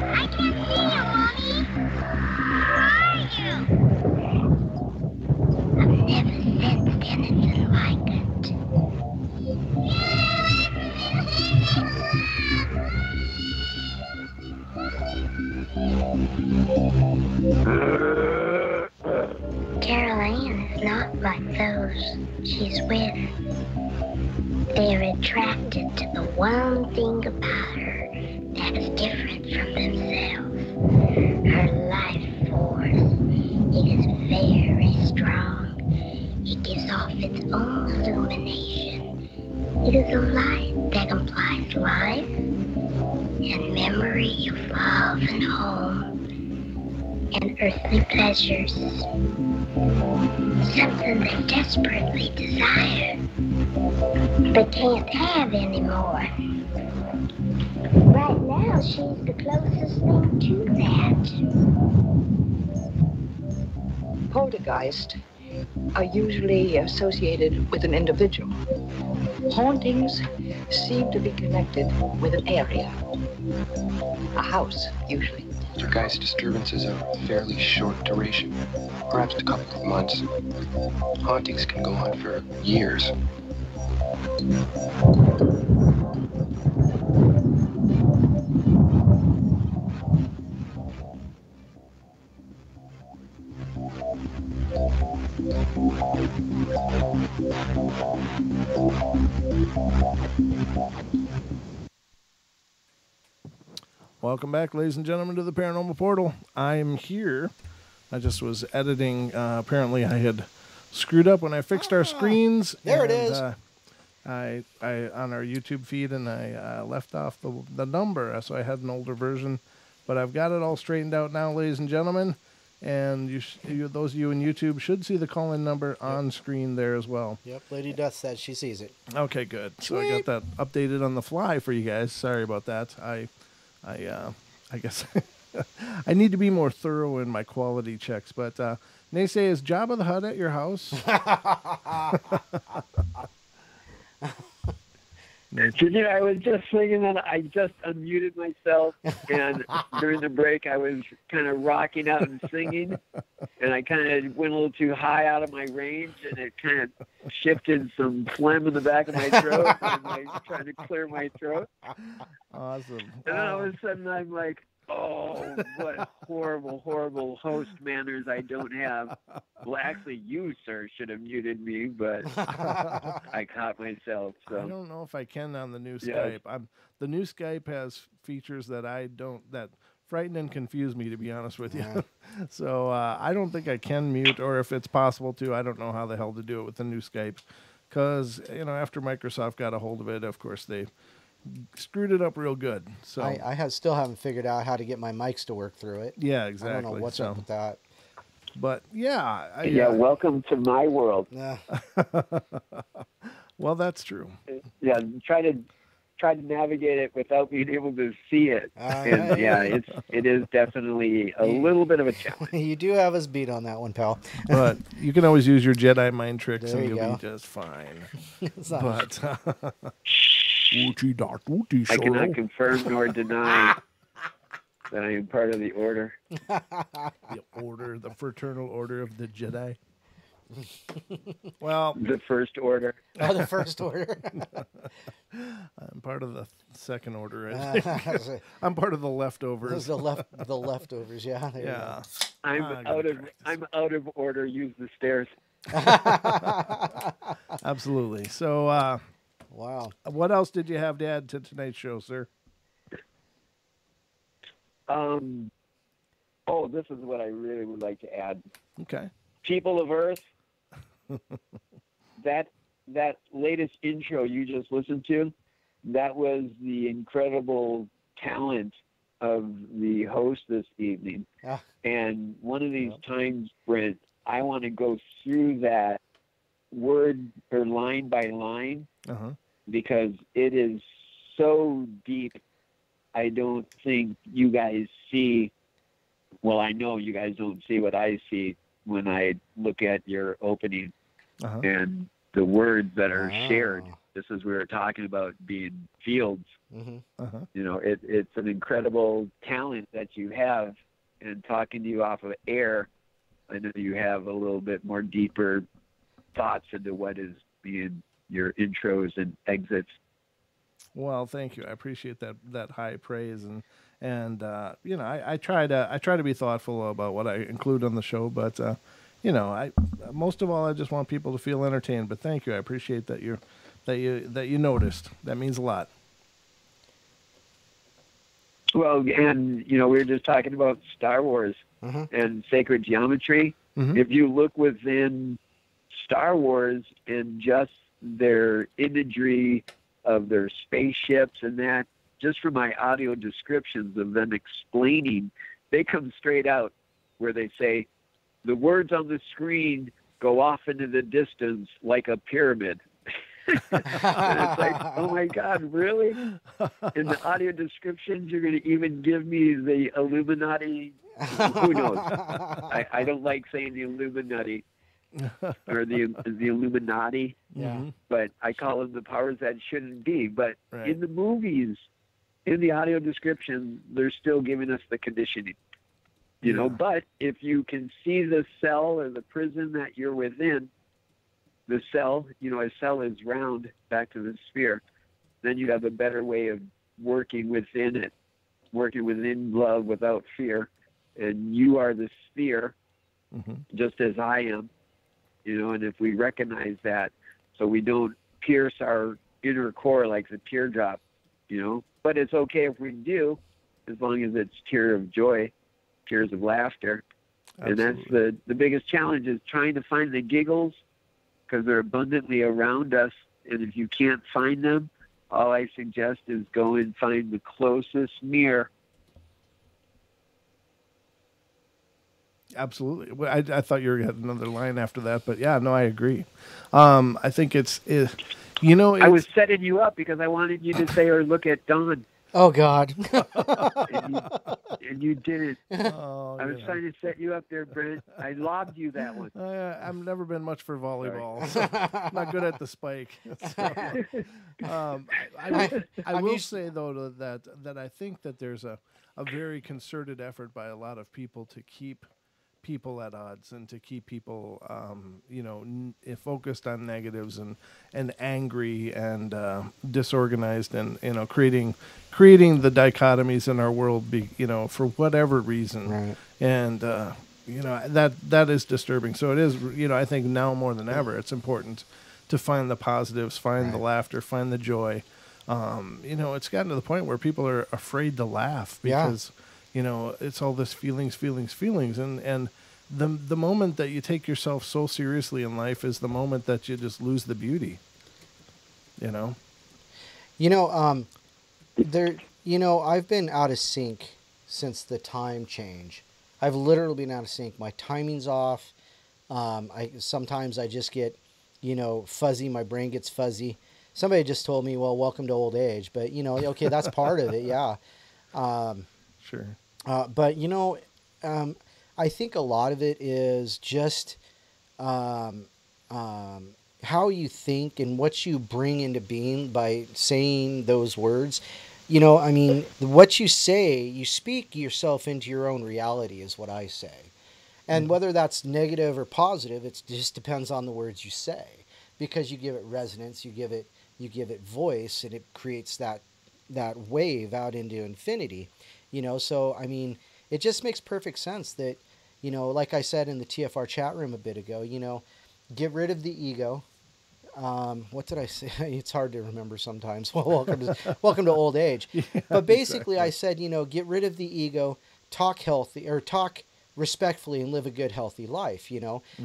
Speaker 7: I can't see you, Mommy. Where are you? I've never sensed anything like it. Carol Ann is not like those she's with. They're attracted to the one thing about her that is different from themselves. Her life force. It is very strong. It gives off its own illumination. It is a light that implies life and memory of love and home and earthly pleasures. Something they desperately desire, but can't have anymore. Right now, she's the closest thing to that.
Speaker 8: Poltergeist are usually associated with an individual. Hauntings seem to be connected with an area. A house, usually.
Speaker 9: Poltergeist disturbances are fairly short duration, perhaps a couple of months. Hauntings can go on for years.
Speaker 1: Welcome back, ladies and gentlemen, to the Paranormal Portal. I am here. I just was editing. Apparently, I had screwed up when I fixed our screens.
Speaker 2: There it is.
Speaker 1: I on our YouTube feed, and I left off the number, so I had an older version. But I've got it all straightened out now, ladies and gentlemen. And those of you in YouTube should see the call-in number on screen there as well.
Speaker 2: Yep, Lady Death said she sees it.
Speaker 1: Okay, good. So I got that updated on the fly for you guys. Sorry about that. I guess I need to be more thorough in my quality checks. But Naysay, is Jabba the Hutt at your house?
Speaker 3: I was just thinking that I just unmuted myself, and during the break I was kind of rocking out and singing, and I kind of went a little too high out of my range, and it kind of shifted some phlegm in the back of my throat, and I was trying to clear my throat.
Speaker 1: Awesome.
Speaker 3: And then all of a sudden I'm like, oh, what horrible, horrible host manners I don't have. Well, actually, you, sir, should have muted me, but I caught myself. So
Speaker 1: I don't know if I can on the new
Speaker 3: Yes.
Speaker 1: Skype. The new Skype has features that that frighten and confuse me, to be honest with you.
Speaker 2: Yeah.
Speaker 1: So I don't think I can mute, or if it's possible to, I don't know how the hell to do it with the new Skype. Because, after Microsoft got a hold of it, of course, they screwed it up real good. So
Speaker 2: I still haven't figured out how to get my mics to work through it.
Speaker 1: yeah, exactly.
Speaker 2: I don't know what's up with that.
Speaker 1: But yeah,
Speaker 3: welcome to my world.
Speaker 2: Yeah.
Speaker 1: Well, that's true.
Speaker 3: Yeah, try to navigate it without being able to see it. And it is definitely a little bit of a challenge.
Speaker 2: You do have us beat on that one, pal.
Speaker 1: But you can always use your Jedi mind tricks,
Speaker 2: There
Speaker 1: and
Speaker 2: you
Speaker 1: you'll
Speaker 2: go.
Speaker 1: be just fine.
Speaker 2: It's not-
Speaker 1: But
Speaker 3: I cannot confirm nor deny that I am part of the order.
Speaker 1: the fraternal order of the Jedi. Well,
Speaker 3: The first order.
Speaker 2: Oh, the first order.
Speaker 1: I'm part of the second order. I think. I'm part of the leftovers.
Speaker 2: the leftovers. Yeah. There you
Speaker 1: Yeah.
Speaker 3: I'm
Speaker 1: I gotta
Speaker 3: I'm out of order. Use the stairs.
Speaker 1: Absolutely. So,
Speaker 2: Wow.
Speaker 1: what else did you have to add to tonight's show, sir?
Speaker 3: This is what I really would like to add.
Speaker 1: Okay.
Speaker 3: People of Earth, that latest intro you just listened to, that was the incredible talent of the host this evening.
Speaker 2: Ah.
Speaker 3: And one of these times, Brent, I want to go through that word or line by line because it is so deep. I don't think you guys see, well, I know you guys don't see what I see when I look at your opening and the words that are shared. Just as we were talking about being fields, it's an incredible talent that you have. And talking to you off of air, I know you have a little bit more deeper thoughts into what is being your intros and exits.
Speaker 1: Well, thank you. I appreciate that high praise, and I try to be thoughtful about what I include on the show, but I most of all I just want people to feel entertained. But thank you. I appreciate that that you noticed. That means a lot.
Speaker 3: Well, and we were just talking about Star Wars and sacred geometry. If you look within Star Wars and just their imagery of their spaceships and that, just from my audio descriptions of them explaining, they come straight out where they say, the words on the screen go off into the distance like a pyramid. And it's like, oh my God, really? In the audio descriptions, you're going to even give me the Illuminati? Who knows? I don't like saying the Illuminati or the Illuminati, but I call them the powers that shouldn't be. But in the movies, in the audio description, they're still giving us the conditioning. But if you can see the cell or the prison that you're within, the cell, a cell is round back to the sphere, then you have a better way of working within it, working within love without fear. And you are the sphere, just as I am, and if we recognize that, so we don't pierce our inner core like the teardrop, but it's okay if we do, as long as it's tear of joy, tears of laughter. Absolutely. And that's the biggest challenge, is trying to find the giggles, because they're abundantly around us. And if you can't find them, all I suggest is go and find the closest mirror.
Speaker 1: Absolutely. Well, I thought you were going to have another line after that, but yeah, no, I agree. I think I was
Speaker 3: setting you up because I wanted you to say, or look at Dawn.
Speaker 2: Oh, God.
Speaker 3: and you didn't.
Speaker 1: Oh,
Speaker 3: I was trying to set you up there, Brent. I lobbed you that one.
Speaker 1: I've never been much for volleyball. So I'm not good at the spike. So, I will say, though, that I think that there's a very concerted effort by a lot of people to keep people at odds and to keep people, focused on negatives and angry and disorganized, and creating the dichotomies in our world, for whatever reason,
Speaker 2: right.
Speaker 1: And that is disturbing. So it is, I think now more than ever, it's important to find the positives, find the laughter, find the joy. It's gotten to the point where people are afraid to laugh because. It's all this feelings, and the moment that you take yourself so seriously in life is the moment that you just lose the beauty. I've been out of sync since the time change. I've literally been out of sync. My timing's off. Sometimes I just get, fuzzy. My brain gets fuzzy. Somebody just told me, well, welcome to old age, but okay, that's part of it. Yeah. Sure.
Speaker 2: But I think a lot of it is just how you think and what you bring into being by saying those words. What you say, you speak yourself into your own reality, is what I say. And whether that's negative or positive, it just depends on the words you say, because you give it resonance, you give it voice, and it creates that wave out into infinity. So, it just makes perfect sense that, like I said in the TFR chat room a bit ago, get rid of the ego. What did I say? It's hard to remember sometimes. Well, welcome to old age. Yeah, but basically exactly. I said, get rid of the ego, talk healthy, or talk respectfully and live a good, healthy life,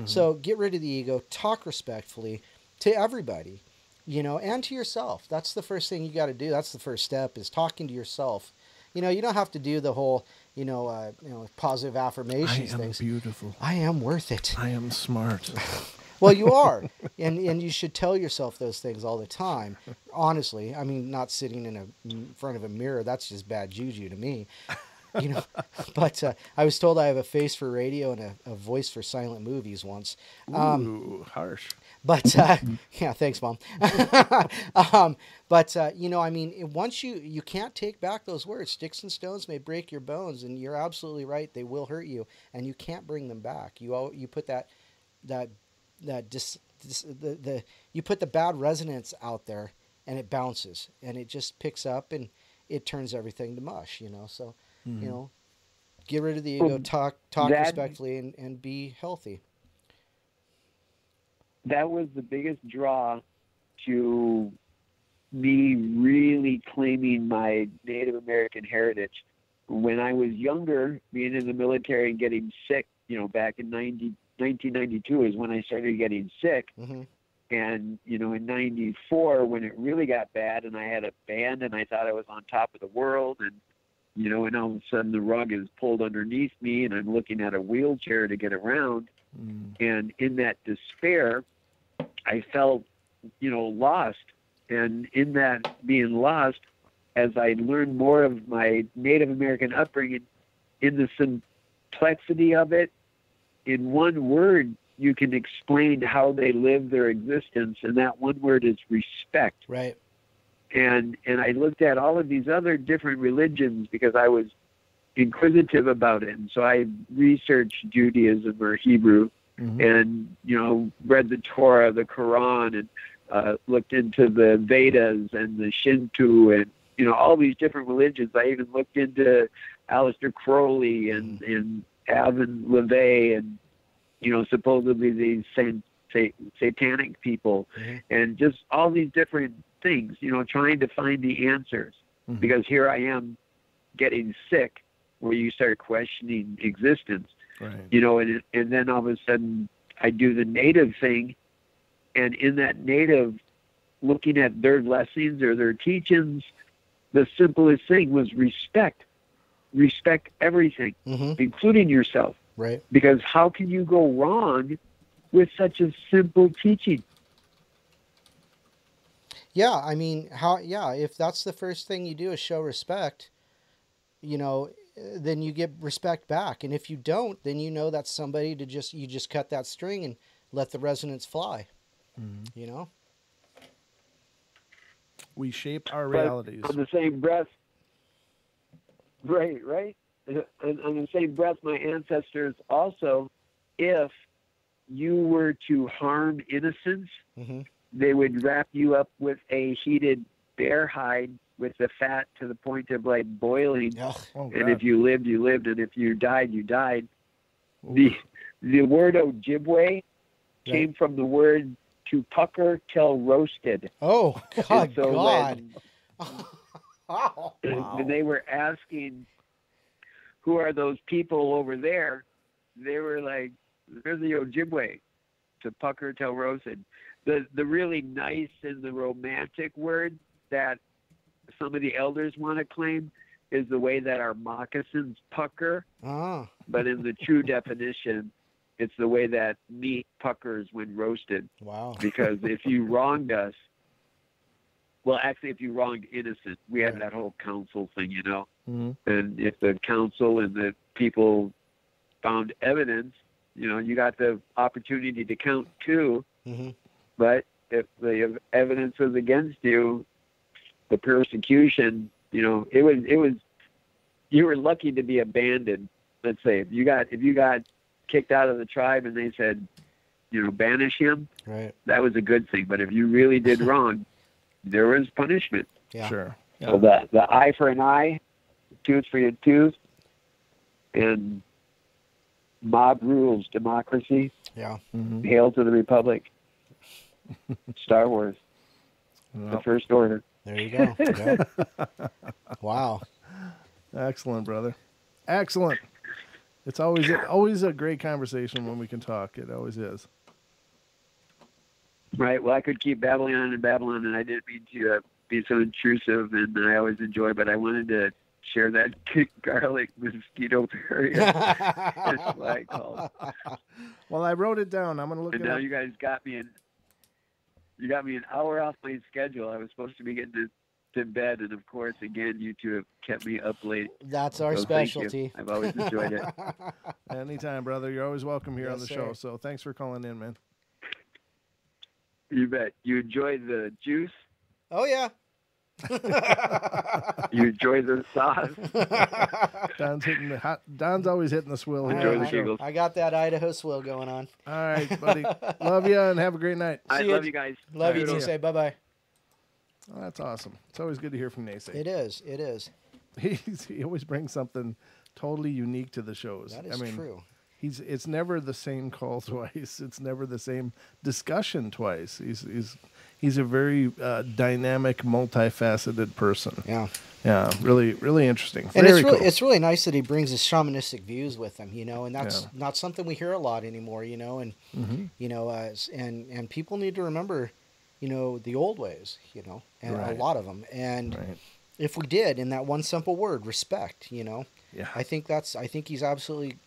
Speaker 2: So get rid of the ego, talk respectfully to everybody, and to yourself. That's the first thing you got to do. That's the first step, is talking to yourself. You don't have to do the whole, positive affirmations things.
Speaker 1: I am beautiful.
Speaker 2: I am worth it.
Speaker 1: I am smart.
Speaker 2: Well, you are. And you should tell yourself those things all the time. Honestly, not sitting in front of a mirror. That's just bad juju to me. But I was told I have a face for radio and a voice for silent movies once.
Speaker 1: Ooh, harsh.
Speaker 2: But, yeah, thanks, Mom. But once you can't take back those words. Sticks and stones may break your bones, and you're absolutely right. They will hurt you, and you can't bring them back. You put you put the bad resonance out there, and it bounces, and it just picks up, and it turns everything to mush, So, get rid of the ego, talk respectfully, and be healthy.
Speaker 3: That was the biggest draw to me really claiming my Native American heritage. When I was younger, being in the military and getting sick, back in 1992 is when I started getting sick.
Speaker 2: Mm-hmm.
Speaker 3: And, in 94, when it really got bad and I had a band and I thought I was on top of the world and, and all of a sudden the rug is pulled underneath me and I'm looking at a wheelchair to get around. And in that despair, I felt, lost. And in that being lost, as I learned more of my Native American upbringing, in the complexity of it, in one word, you can explain how they live their existence. And that one word is respect.
Speaker 2: Right.
Speaker 3: And I looked at all of these other different religions because I was inquisitive about it. And so I researched Judaism or Hebrew and, read the Torah, the Quran, and looked into the Vedas and the Shinto and, all these different religions. I even looked into Aleister Crowley and Alvin LaVey and, supposedly these satanic people and just all these different things, trying to find the answers. Because here I am getting sick where you start questioning existence. Right. And then all of a sudden I do the native thing, and in that native, looking at their lessons or their teachings, the simplest thing was respect. Respect everything, including yourself.
Speaker 2: Right.
Speaker 3: Because how can you go wrong with such a simple teaching?
Speaker 2: Yeah, I mean, if that's the first thing you do is show respect, then you get respect back. And if you don't, then that's somebody you just cut that string and let the resonance fly.
Speaker 1: We shape our realities.
Speaker 3: On the same breath, right. And on the same breath, my ancestors also, if you were to harm innocence, they would wrap you up with a heated bear hide with the fat to the point of like boiling. And if you lived, you lived. And if you died, you died. The word Ojibwe came from the word to pucker till roasted.
Speaker 2: Oh, God.
Speaker 3: So
Speaker 2: God.
Speaker 3: When they were asking, who are those people over there? They were like, they're the Ojibwe, to pucker till roasted. The really nice and the romantic word that some of the elders want to claim is the way that our moccasins pucker. But in the true definition, it's the way that meat puckers when roasted.
Speaker 2: Wow.
Speaker 3: Because if you wronged us, well, actually, if you wronged innocent, we had that whole council thing, And if the council and the people found evidence, you got the opportunity to count too. But if the evidence was against you, the persecution, it was, you were lucky to be abandoned. Let's say if you got kicked out of the tribe and they said, banish him,
Speaker 2: right,
Speaker 3: that was a good thing. But if you really did wrong, there was punishment.
Speaker 2: Yeah.
Speaker 1: Sure. Yeah.
Speaker 3: So the eye for an eye, tooth for your tooth, and mob rules, democracy.
Speaker 2: Yeah.
Speaker 3: Hail to the Republic. Star Wars. The First Order.
Speaker 2: There you go. Yeah. Wow.
Speaker 1: Excellent, brother. Excellent. It's always a great conversation when we can talk. It always is.
Speaker 3: Right. Well, I could keep babbling on, and I didn't mean to be so intrusive, and I always enjoy, but I wanted to share that garlic mosquito barrier. That's what I call it.
Speaker 1: Well, I wrote it down. I'm going to look
Speaker 3: and
Speaker 1: it
Speaker 3: now
Speaker 1: up.
Speaker 3: You guys got me an hour off my schedule. I was supposed to be getting to bed, and of course, again, you two have kept me up late.
Speaker 2: That's our specialty.
Speaker 3: I've always enjoyed it.
Speaker 1: Anytime, brother. You're always welcome here on the show.
Speaker 2: sir.
Speaker 1: So thanks for calling in, man.
Speaker 3: You bet. You enjoy the juice?
Speaker 2: Oh, yeah.
Speaker 3: You enjoy the sauce?
Speaker 1: Don's always hitting the swill here.
Speaker 3: Enjoy the giggles.
Speaker 2: I got that Idaho swill going on.
Speaker 1: All right, buddy. Love you and have a great night.
Speaker 3: I love you guys.
Speaker 2: Love you too. Say bye-bye.
Speaker 1: Oh, that's awesome. It's always good to hear from Nace.
Speaker 2: It is. It is.
Speaker 1: He always brings something totally unique to the shows.
Speaker 2: That is true.
Speaker 1: It's never the same call twice. It's never the same discussion twice. he's a very dynamic, multifaceted person.
Speaker 2: Yeah.
Speaker 1: Yeah, really, really interesting.
Speaker 2: And
Speaker 1: Very
Speaker 2: it's really nice that he brings his shamanistic views with him, and that's not something we hear a lot anymore, and and people need to remember, the old ways, and a lot of them. And if we did in that one simple word, respect, I think he's absolutely,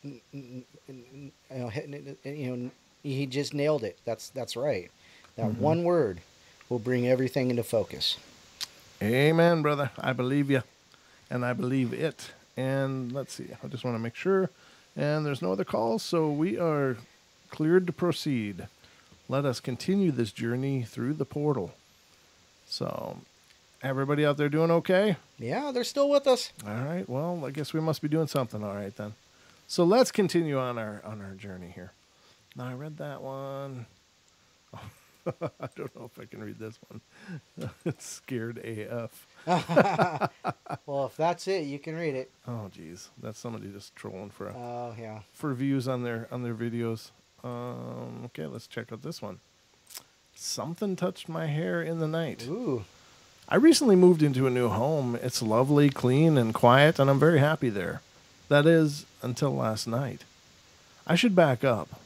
Speaker 2: he just nailed it. That's right. That one word will bring everything into focus.
Speaker 1: Amen, brother. I believe you, and I believe it. And let's see. I just want to make sure. And there's no other calls, so we are cleared to proceed. Let us continue this journey through the portal. So, everybody out there doing okay?
Speaker 2: Yeah, they're still with us.
Speaker 1: All right. Well, I guess we must be doing something all right then. So let's continue on our journey here. Now, I read that one. I don't know if I can read this one. It's scared AF.
Speaker 2: Well, if that's it, you can read it.
Speaker 1: Oh, geez, that's somebody just trolling for
Speaker 2: yeah,
Speaker 1: for views on their videos. Okay, let's check out this one. Something touched my hair in the night.
Speaker 2: Ooh.
Speaker 1: I recently moved into a new home. It's lovely, clean, and quiet, and I'm very happy there. That is, until last night. I should back up.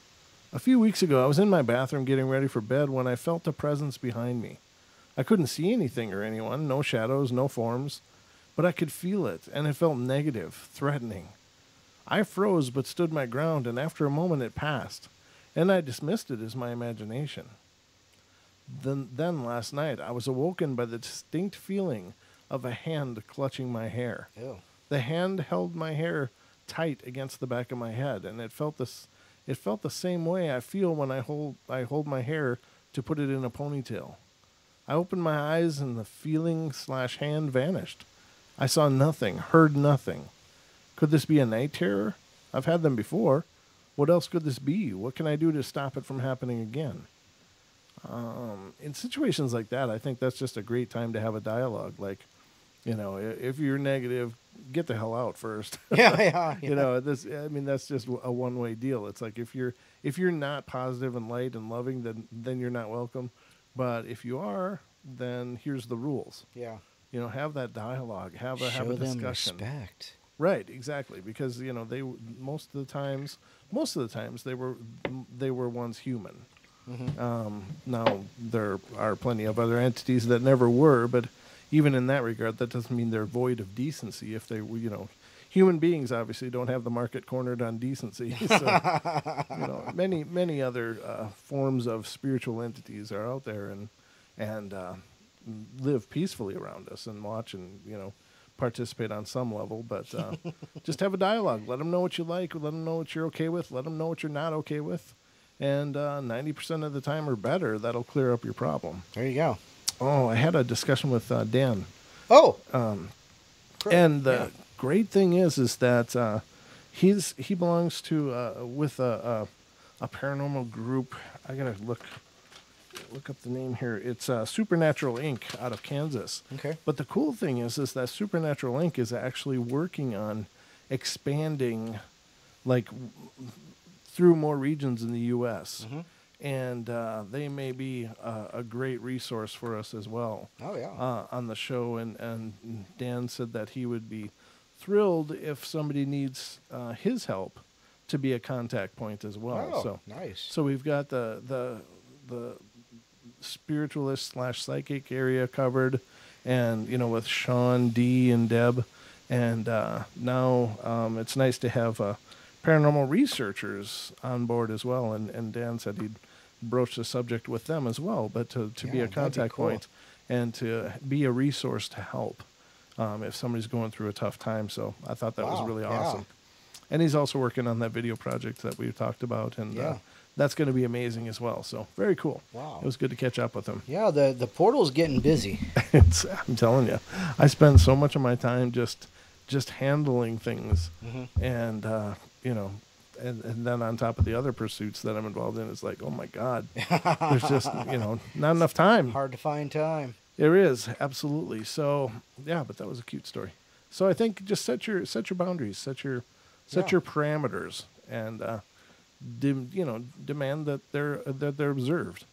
Speaker 1: A few weeks ago, I was in my bathroom getting ready for bed when I felt a presence behind me. I couldn't see anything or anyone, no shadows, no forms, but I could feel it, and it felt negative, threatening. I froze but stood my ground, and after a moment it passed, and I dismissed it as my imagination. Then last night, I was awoken by the distinct feeling of a hand clutching my hair.
Speaker 2: Ew.
Speaker 1: The hand held my hair tight against the back of my head, and it felt the same way I feel when I hold my hair to put it in a ponytail. I opened my eyes and the feeling/hand vanished. I saw nothing, heard nothing. Could this be a night terror? I've had them before. What else could this be? What can I do to stop it from happening again? In situations like that, I think that's just a great time to have a dialogue. Like, if you're negative, get the hell out first.
Speaker 2: Yeah.
Speaker 1: That's just a one-way deal. It's like if you're not positive and light and loving, then you're not welcome. But if you are, then here's the rules.
Speaker 2: Yeah.
Speaker 1: Have that dialogue. Have a
Speaker 2: Show
Speaker 1: discussion.
Speaker 2: them respect.
Speaker 1: Right, exactly. Because they most of the times they were once human.
Speaker 2: Mm-hmm.
Speaker 1: Now there are plenty of other entities that never were, but even in that regard, that doesn't mean they're void of decency. If they were, human beings obviously don't have the market cornered on decency. So, many other forms of spiritual entities are out there and live peacefully around us and watch and participate on some level. But just have a dialogue. Let them know what you like. Let them know what you're okay with. Let them know what you're not okay with. And 90% of the time or better, that'll clear up your problem.
Speaker 2: There you go.
Speaker 1: Oh, I had a discussion with Dan.
Speaker 2: Oh.
Speaker 1: And the great thing is that he belongs to with a paranormal group. I gotta look up the name here. It's Supernatural Inc. out of Kansas.
Speaker 2: Okay.
Speaker 1: But the cool thing is that Supernatural Inc. is actually working on expanding, like, through more regions in the U.S.
Speaker 2: Mm-hmm.
Speaker 1: And they may be a great resource for us as well.
Speaker 2: Oh, yeah.
Speaker 1: On the show. And Dan said that he would be thrilled if somebody needs his help to be a contact point as well.
Speaker 2: Oh,
Speaker 1: so
Speaker 2: nice.
Speaker 1: So we've got the spiritualist / psychic area covered, and with Sean, D, and Deb, and now it's nice to have paranormal researchers on board as well. And Dan said he'd broach the subject with them as well, but to be a contact point and to be a resource to help if somebody's going through a tough time. So I thought that was really awesome. And he's also working on that video project that we've talked about, and that's going to be amazing as well. So very cool.
Speaker 2: Wow.
Speaker 1: It was good to catch up with him.
Speaker 2: Yeah, the portal's getting busy.
Speaker 1: I'm telling you, I spend so much of my time just handling things,
Speaker 2: mm-hmm.
Speaker 1: and and then on top of the other pursuits that I'm involved in, it's like, oh my God, there's just not enough time.
Speaker 2: Hard to find time.
Speaker 1: There is, absolutely. So yeah, but that was a cute story. So I think just set your boundaries, set your parameters, and demand that they're observed.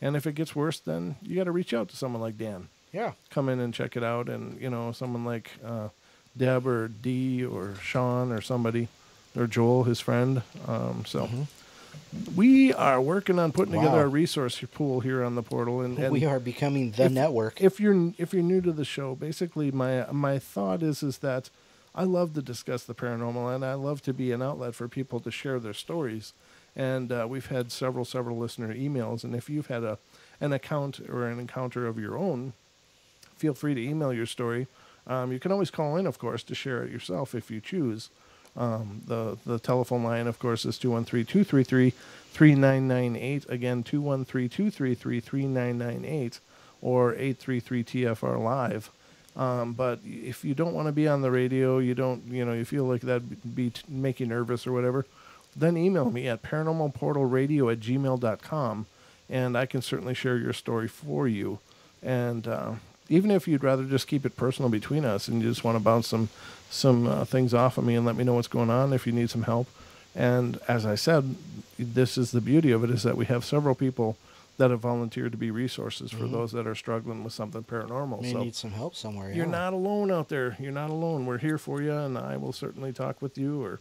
Speaker 1: And if it gets worse, then you got to reach out to someone like Dan.
Speaker 2: Yeah.
Speaker 1: Come in and check it out. And, someone like Deb or Dee or Sean or somebody, or Joel, his friend. We are working on putting together a resource pool here on the portal. And
Speaker 2: we are becoming the network.
Speaker 1: If you're new to the show, basically my thought is that I love to discuss the paranormal, and I love to be an outlet for people to share their stories. And we've had several listener emails. And if you've had an account or an encounter of your own, feel free to email your story. You can always call in, of course, to share it yourself if you choose. The telephone line, of course, is 213-233-3998. Again, 213-233-3998 or 833-TFR Live. But if you don't want to be on the radio, you feel like that'd be make you nervous or whatever, then email me at paranormalportalradio@gmail.com, and I can certainly share your story for you. And even if you'd rather just keep it personal between us and you just want to bounce some things off of me and let me know what's going on if you need some help. And as I said, this is the beauty of it, is that we have several people that have volunteered to be resources for those that are struggling with something paranormal.
Speaker 2: May need some help somewhere.
Speaker 1: You're not alone out there. You're not alone. We're here for you, and I will certainly talk with you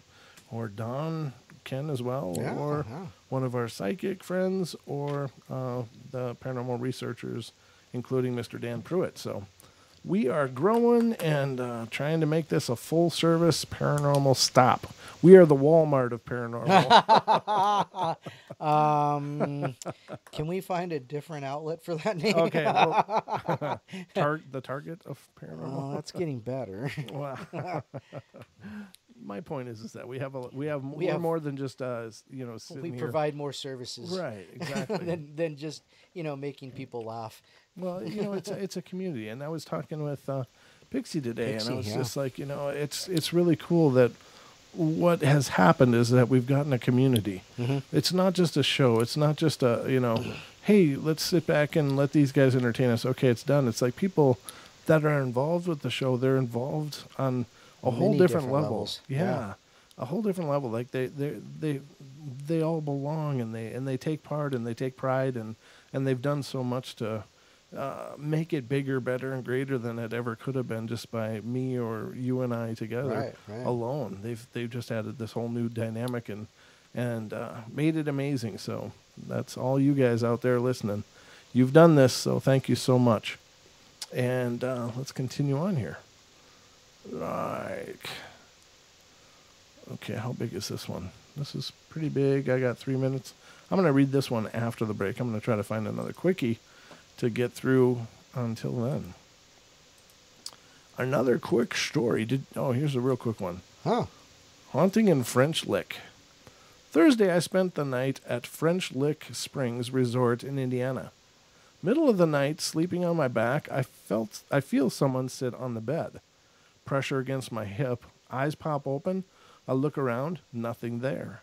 Speaker 1: or Don, Ken as well, or one of our psychic friends, or the paranormal researchers, including Mr. Dan Pruitt. So we are growing and trying to make this a full-service paranormal stop. We are the Walmart of paranormal.
Speaker 2: Can we find a different outlet for that name?
Speaker 1: Okay. Well, the Target of paranormal.
Speaker 2: Oh, that's getting better.
Speaker 1: Wow. My point is that we have more than just sitting
Speaker 2: we
Speaker 1: here.
Speaker 2: Provide more services,
Speaker 1: right? Exactly.
Speaker 2: than just making people laugh.
Speaker 1: Well, it's a community, and I was talking with Pixie today, and I was just like, it's really cool that what has happened is that we've gotten a community. Mm-hmm. It's not just a show. It's not just hey, let's sit back and let these guys entertain us. Okay, it's done. It's like people that are involved with the show. They're involved on a whole different level.
Speaker 2: Levels.
Speaker 1: Yeah, a whole different level. Like they all belong, and they take part, and they take pride, and they've done so much to make it bigger, better, and greater than it ever could have been just by me or you and I together alone. They've just added this whole new dynamic and made it amazing. So that's all you guys out there listening. You've done this, so thank you so much. And let's continue on here. Okay, how big is this one? This is pretty big. I got 3 minutes. I'm going to read this one after the break. I'm going to try to find another quickie to get through until then. Another quick story. Here's a real quick one. Haunting in French Lick. Thursday, I spent the night at French Lick Springs Resort in Indiana. Middle of the night, sleeping on my back, I feel someone sit on the bed. Pressure against my hip. Eyes pop open. I look around. Nothing there.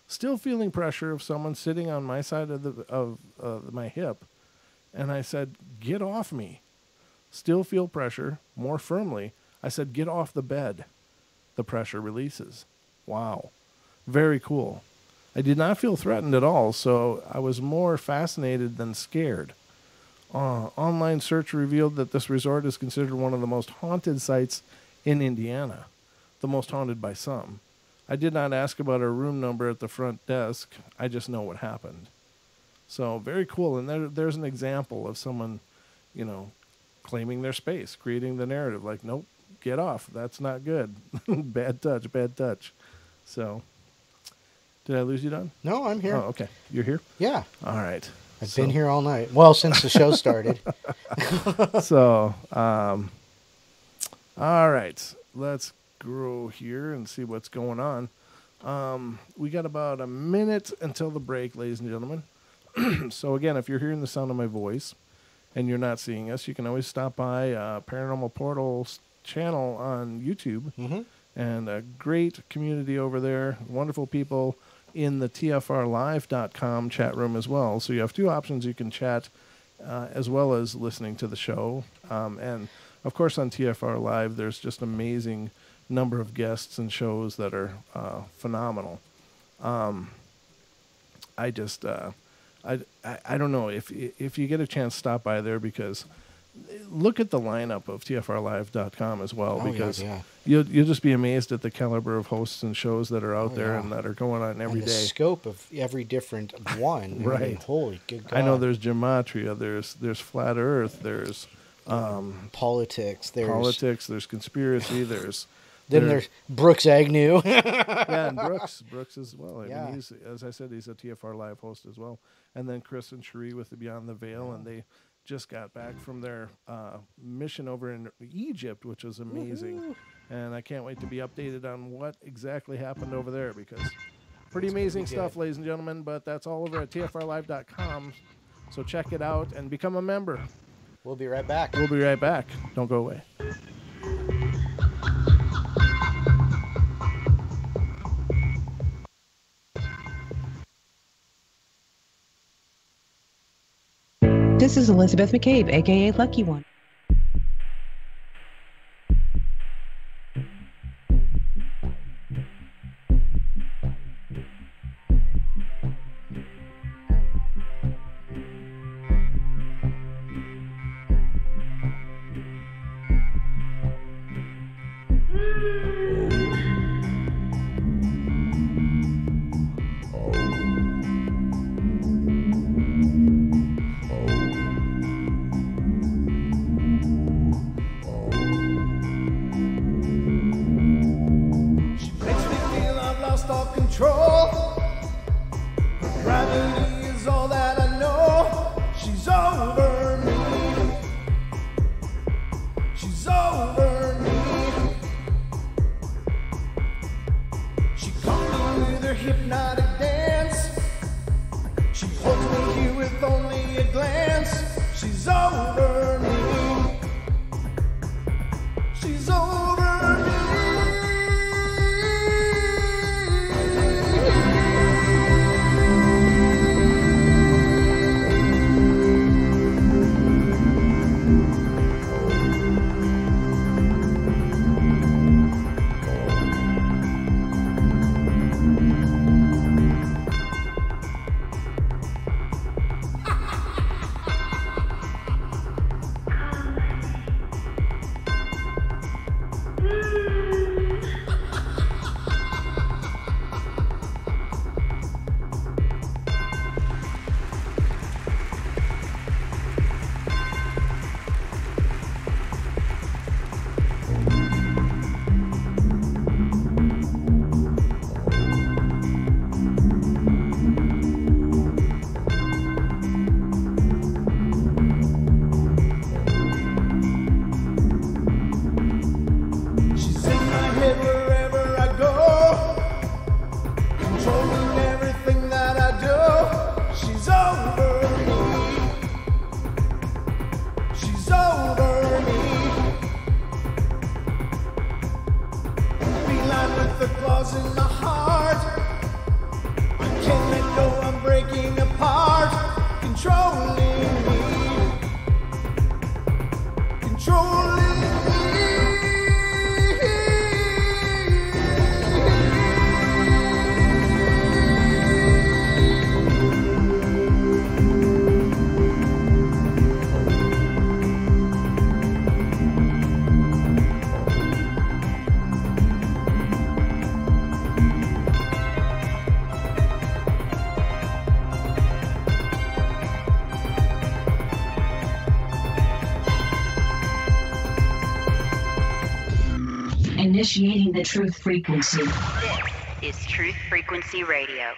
Speaker 1: Still feeling pressure of someone sitting on my side of my hip. And I said, "Get off me." Still feel pressure. More firmly, I said, "Get off the bed." The pressure releases. Wow. Very cool. I did not feel threatened at all, so I was more fascinated than scared. Online search revealed that this resort is considered one of the most haunted sites in Indiana. The most haunted by some. I did not ask about a room number at the front desk. I just know what happened. So very cool. And there's an example of someone, claiming their space, creating the narrative. Like, nope, get off. That's not good. Bad touch, bad touch. So, did I lose you, Don?
Speaker 2: No, I'm here.
Speaker 1: Oh, okay. You're here?
Speaker 2: Yeah.
Speaker 1: All right.
Speaker 2: I've been here all night. Well, since the show started.
Speaker 1: So, all right. Let's grow here and see what's going on. We got about a minute until the break, ladies and gentlemen. So, again, if you're hearing the sound of my voice and you're not seeing us, you can always stop by Paranormal Portal's channel on YouTube. Mm-hmm. And a great community over there. Wonderful people in the TFRlive.com chat room as well. So you have two options. You can chat as well as listening to the show. And, of course, on TFR Live, there's just amazing number of guests and shows that are phenomenal. I don't know if you get a chance, stop by there, because look at the lineup of TFRLive.com as well, because you'll just be amazed at the caliber of hosts and shows that are out there and that are going on every day.
Speaker 2: The scope of every different one.
Speaker 1: Right.
Speaker 2: I mean, holy good God.
Speaker 1: I know there's gematria, there's flat Earth, there's
Speaker 2: politics,
Speaker 1: there's conspiracy, there's
Speaker 2: Brooks Agnew.
Speaker 1: Yeah, and Brooks as well. I mean, he's, as I said, he's a TFR Live host as well. And then Chris and Cherie with the Beyond the Veil, and they just got back from their mission over in Egypt, which was amazing. Woo-hoo. And I can't wait to be updated on what exactly happened over there, because pretty amazing stuff, ladies and gentlemen. But that's all over at TFRLive.com. So check it out and become a member.
Speaker 2: We'll be right back.
Speaker 1: We'll be right back. Don't go away.
Speaker 10: This is Elizabeth McCabe, a.k.a. Lucky One.
Speaker 11: Initiating the truth frequency.
Speaker 12: This is Truth Frequency Radio.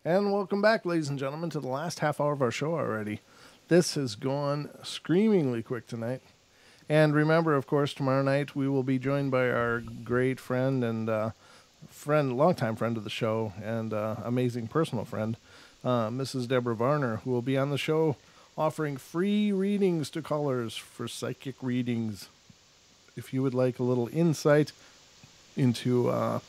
Speaker 1: And welcome back, ladies and gentlemen, to the last half hour of our show already. This has gone screamingly quick tonight. And remember, of course, tomorrow night we will be joined by our great friend and longtime friend of the show and amazing personal friend, Mrs. Deborah Varner, who will be on the show offering free readings to callers for psychic readings. If you would like a little insight into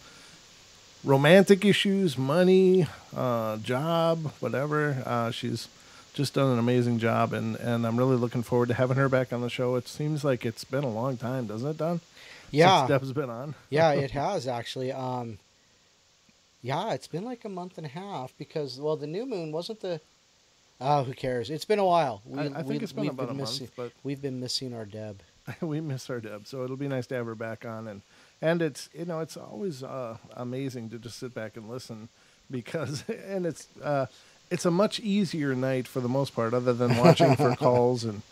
Speaker 1: romantic issues, money, job, whatever. She's just done an amazing job, and I'm really looking forward to having her back on the show. It seems like it's been a long time, doesn't it, Don?
Speaker 2: Yeah.
Speaker 1: Since Deb's been on.
Speaker 2: Yeah, it has, actually. Yeah, it's been like a month and a half because, well, the new moon wasn't the... Oh, who cares? It's been a while.
Speaker 1: I think it's been about a month, but...
Speaker 2: We've been missing our Deb.
Speaker 1: We miss our Deb, so it'll be nice to have her back on, and it's it's always amazing to just sit back and listen because it's a much easier night for the most part, other than watching for calls and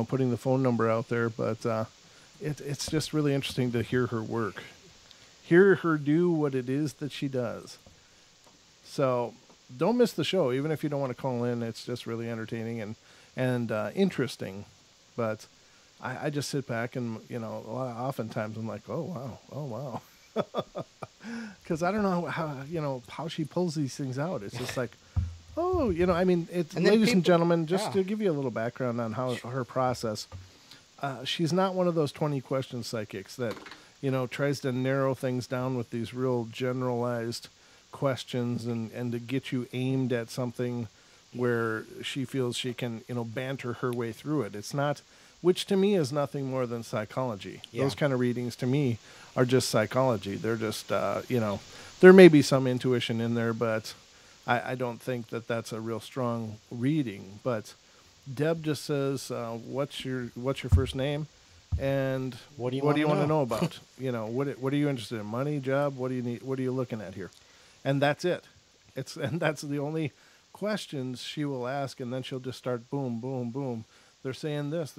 Speaker 1: putting the phone number out there. But it's just really interesting to hear her work, hear her do what it is that she does. So don't miss the show, even if you don't want to call in. It's just really entertaining and interesting, but. I just sit back and, oftentimes I'm like, oh, wow. Because I don't know how she pulls these things out. It's just like, ladies and gentlemen, just to give you a little background on how her process, she's not one of those 20 question psychics that, tries to narrow things down with these real generalized questions and to get you aimed at something where she feels she can, banter her way through it. It's not... Which to me is nothing more than psychology. Yeah. Those kind of readings to me are just psychology. They're just, there may be some intuition in there, but I don't think that that's a real strong reading. But Deb just says, "What's your first name, and what do you want to know about? What are you interested in? Money, job? What do you need? What are you looking at here?" And that's it. And that's the only questions she will ask, and then she'll just start boom, boom, boom. They're saying this,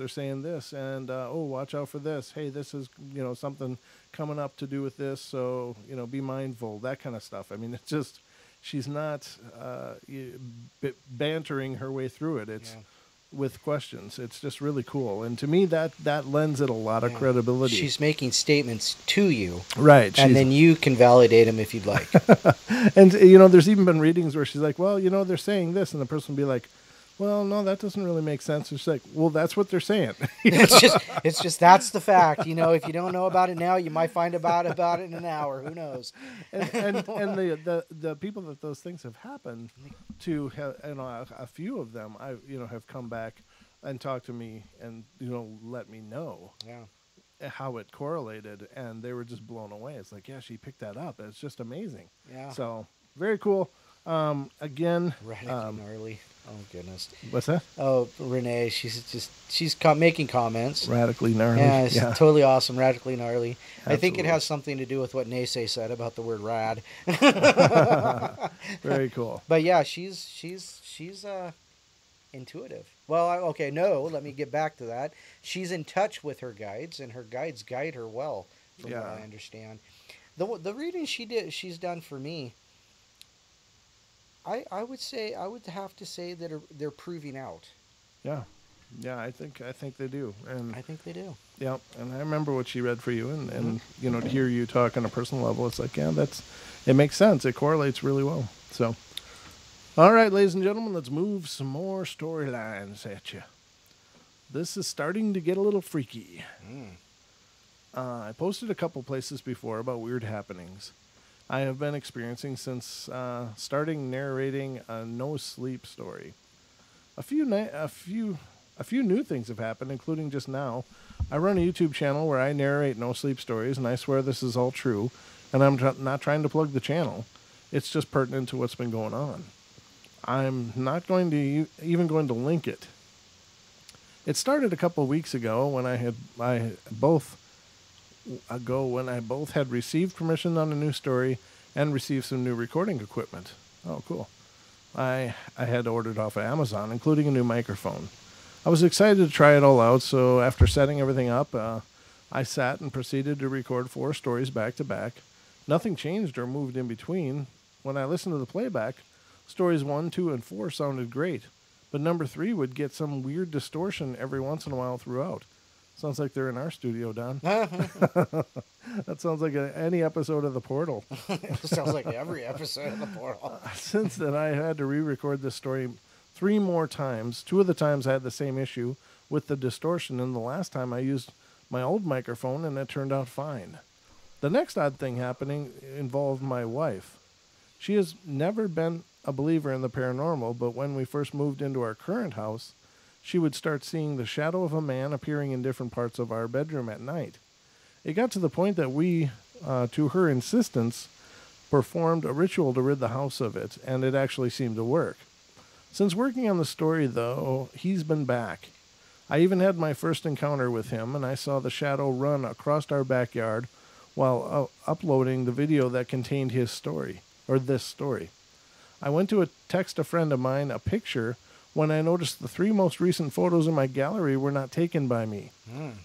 Speaker 1: and watch out for this. Hey, this is, something coming up to do with this, so, be mindful, that kind of stuff. I mean, it's just, she's not bantering her way through it. It's with questions. It's just really cool. And to me, that lends it a lot of credibility.
Speaker 2: She's making statements to you.
Speaker 1: Right.
Speaker 2: And then you can validate them if you'd like.
Speaker 1: And, there's even been readings where she's like, well, they're saying this, and the person will be like, well, no, that doesn't really make sense. It's like, well, that's what they're saying.
Speaker 2: It's just that's the fact. If you don't know about it now, you might find about it in an hour. Who knows?
Speaker 1: And the people that those things have happened to, a few of them, have come back and talked to me and let me know how it correlated, and they were just blown away. It's like, yeah, she picked that up. It's just amazing. Yeah. So very cool. Again,
Speaker 2: radically gnarly. Oh goodness.
Speaker 1: What's that?
Speaker 2: Oh, Renee, she's making comments.
Speaker 1: Radically gnarly.
Speaker 2: Yeah, it's totally awesome. Radically gnarly.
Speaker 1: Absolutely.
Speaker 2: I think it has something to do with what Naysay said about the word rad.
Speaker 1: Very cool.
Speaker 2: But yeah, she's intuitive. Well, okay, no, let me get back to that. She's in touch with her guides, and her guides guide her well, from what I understand. The reading she's done for me. I would have to say that they're proving out.
Speaker 1: Yeah, I think they do, and
Speaker 2: I think they do.
Speaker 1: Yeah, and I remember what she read for you, and to hear you talk on a personal level, it's like, yeah, it makes sense. It correlates really well. So, all right, ladies and gentlemen, let's move some more storylines at you. This is starting to get a little freaky. I posted a couple places before about weird happenings I have been experiencing since starting narrating a no sleep story. A few new things have happened, including just now. I run a YouTube channel where I narrate no sleep stories, and I swear this is all true. And I'm not trying to plug the channel. It's just pertinent to what's been going on. I'm not going to even going to link it. It started a couple of weeks ago when I both had received permission on a new story and received some new recording equipment. Oh, cool. I had ordered off of Amazon, including a new microphone. I was excited to try it all out, so after setting everything up, I sat and proceeded to record 4 stories back to back. Nothing changed or moved in between. When I listened to the playback, Stories 1, 2, and 4 sounded great, but number 3 would get some weird distortion every once in a while throughout. Sounds like they're in our studio, Don. That sounds like any episode of The Portal.
Speaker 2: It sounds like every episode of The Portal.
Speaker 1: Since then, I had to re-record this story 3 more times. 2 of the times I had the same issue with the distortion, and the last time I used my old microphone, and it turned out fine. The next odd thing happening involved my wife. She has never been a believer in the paranormal, but when we first moved into our current house, she would start seeing the shadow of a man appearing in different parts of our bedroom at night. It got to the point that we, to her insistence, performed a ritual to rid the house of it, and it actually seemed to work. Since working on the story, though, he's been back. I even had my first encounter with him, and I saw the shadow run across our backyard while uploading the video that contained his story, or this story. I went to text a friend of mine a picture when I noticed the 3 most recent photos in my gallery were not taken by me.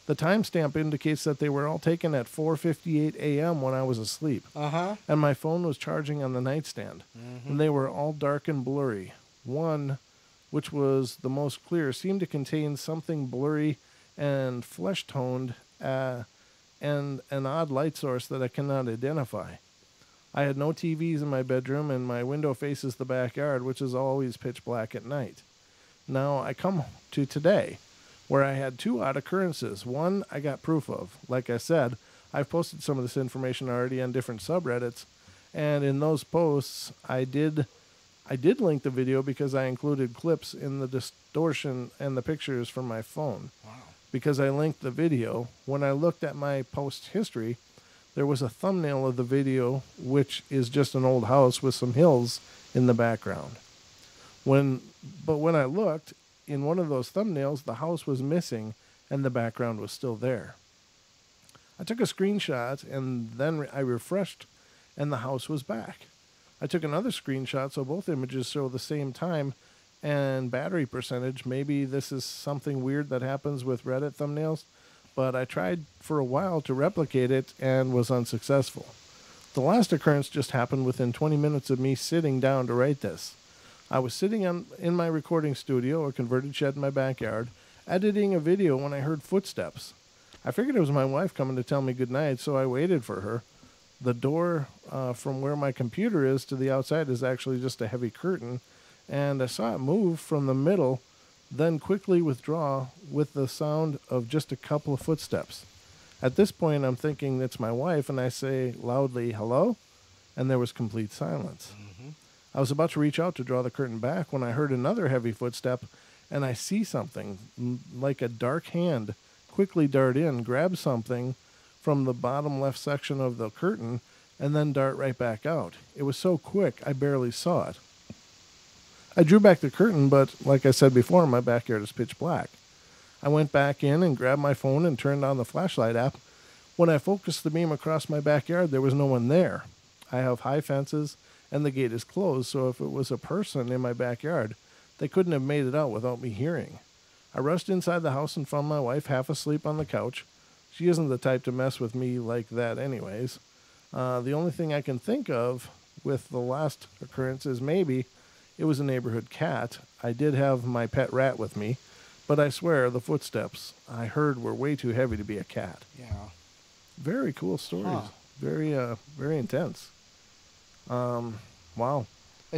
Speaker 1: The timestamp indicates that they were all taken at 4:58 a.m. when I was asleep. And my phone was charging on the nightstand. And they were all dark and blurry. One, which was the most clear, seemed to contain something blurry and flesh-toned and an odd light source that I cannot identify. I had no TVs in my bedroom, and my window faces the backyard, which is always pitch black at night. Now, I come to today, where I had 2 odd occurrences. One, I got proof of. Like I said, I've posted some of this information already on different subreddits, and in those posts, I did link the video because I included clips in the distortion and the pictures from my phone. Wow. Because I linked the video, when I looked at my post history, there was a thumbnail of the video, which is just an old house with some hills in the background. But when I looked, in one of those thumbnails, the house was missing and the background was still there. I took a screenshot and then I refreshed and the house was back. I took another screenshot so both images show the same time and battery percentage. Maybe this is something weird that happens with Reddit thumbnails, but I tried for a while to replicate it and was unsuccessful. The last occurrence just happened within 20 minutes of me sitting down to write this. I was sitting in my recording studio, a converted shed in my backyard, editing a video when I heard footsteps. I figured it was my wife coming to tell me goodnight, so I waited for her. The door from where my computer is to the outside is actually just a heavy curtain, and I saw it move from the middle, then quickly withdraw with the sound of just a couple of footsteps. At this point, I'm thinking it's my wife, and I say loudly, "Hello?" And there was complete silence. I was about to reach out to draw the curtain back when I heard another heavy footstep, and I see something, like a dark hand, quickly dart in, grab something from the bottom left section of the curtain, and then dart right back out. It was so quick, I barely saw it. I drew back the curtain, but like I said before, my backyard is pitch black. I went back in and grabbed my phone and turned on the flashlight app. When I focused the beam across my backyard, there was no one there. I have high fences, and the gate is closed, so if it was a person in my backyard, they couldn't have made it out without me hearing. I rushed inside the house and found my wife half asleep on the couch. She isn't the type to mess with me like that anyways. The only thing I can think of with the last occurrence is maybe it was a neighborhood cat. I did have my pet rat with me, but I swear the footsteps I heard were way too heavy to be a cat.
Speaker 2: Yeah.
Speaker 1: Very cool stories. Very intense. Wow.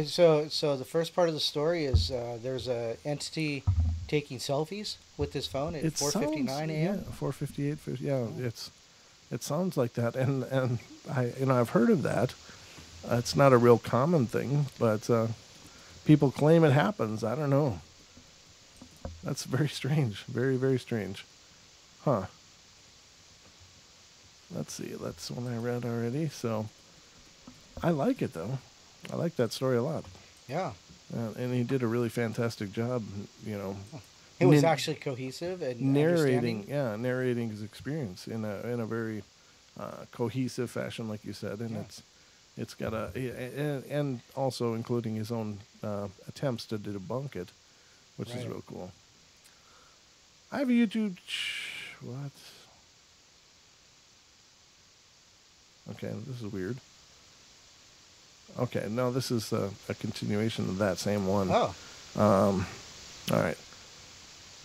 Speaker 2: So the first part of the story is there's a entity taking selfies with his phone at 4:59 a.m.
Speaker 1: 4:58. Yeah, it sounds like that, and I've heard of that. It's not a real common thing, but people claim it happens. I don't know. That's very strange. Very, very strange. Huh. Let's see. That's one I read already. So I like it though. I like that story a lot.
Speaker 2: Yeah.
Speaker 1: And he did a really fantastic job,
Speaker 2: It was actually cohesive and
Speaker 1: narrating his experience in a very cohesive fashion, like you said, and it's got and also including his own attempts to debunk it, which is real cool. I have a YouTube. What? Okay, this is weird. Okay, no, this is a continuation of that same one.
Speaker 2: Oh.
Speaker 1: All right.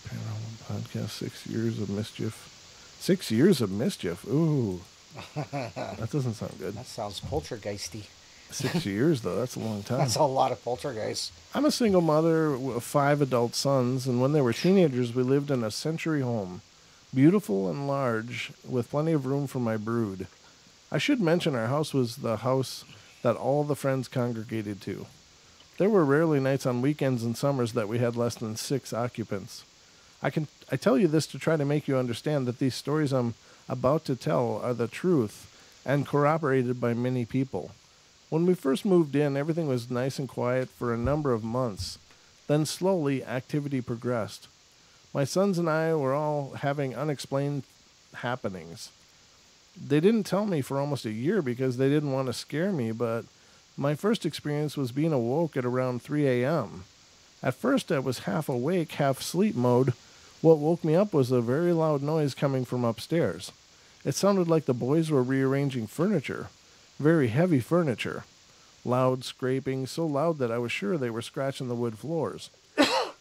Speaker 1: Paranormal podcast, 6 years of mischief. 6 years of mischief. Ooh. That doesn't sound good.
Speaker 2: That sounds poltergeisty.
Speaker 1: 6 years, though. That's a long time.
Speaker 2: That's a lot of poltergeists.
Speaker 1: I'm a single mother of 5 adult sons, and when they were teenagers, we lived in a century home. Beautiful and large, with plenty of room for my brood. I should mention our house was the house that all the friends congregated to. There were rarely nights on weekends and summers that we had less than 6 occupants. I tell you this to try to make you understand that these stories I'm about to tell are the truth and corroborated by many people. When we first moved in, everything was nice and quiet for a number of months. Then slowly, activity progressed. My sons and I were all having unexplained happenings. They didn't tell me for almost a year because they didn't want to scare me, but my first experience was being awoke at around 3 a.m. At first, I was half awake, half sleep mode. What woke me up was a very loud noise coming from upstairs. It sounded like the boys were rearranging furniture. Very heavy furniture. Loud scraping, so loud that I was sure they were scratching the wood floors.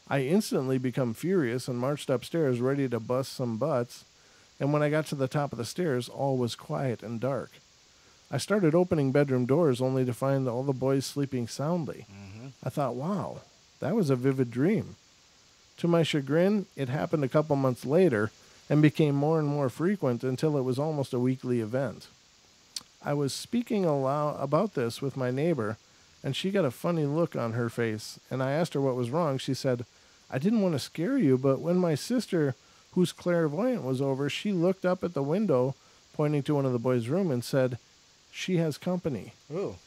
Speaker 1: I instantly become furious and marched upstairs ready to bust some butts, and when I got to the top of the stairs, all was quiet and dark. I started opening bedroom doors only to find all the boys sleeping soundly. I thought, wow, that was a vivid dream. To my chagrin, it happened a couple months later and became more and more frequent until it was almost a weekly event. I was speaking aloud about this with my neighbor, and she got a funny look on her face, and I asked her what was wrong. She said, I didn't want to scare you, but when my sister, who's clairvoyant, was over, she looked up at the window, pointing to one of the boys' room, and said, she has company.
Speaker 2: Ooh.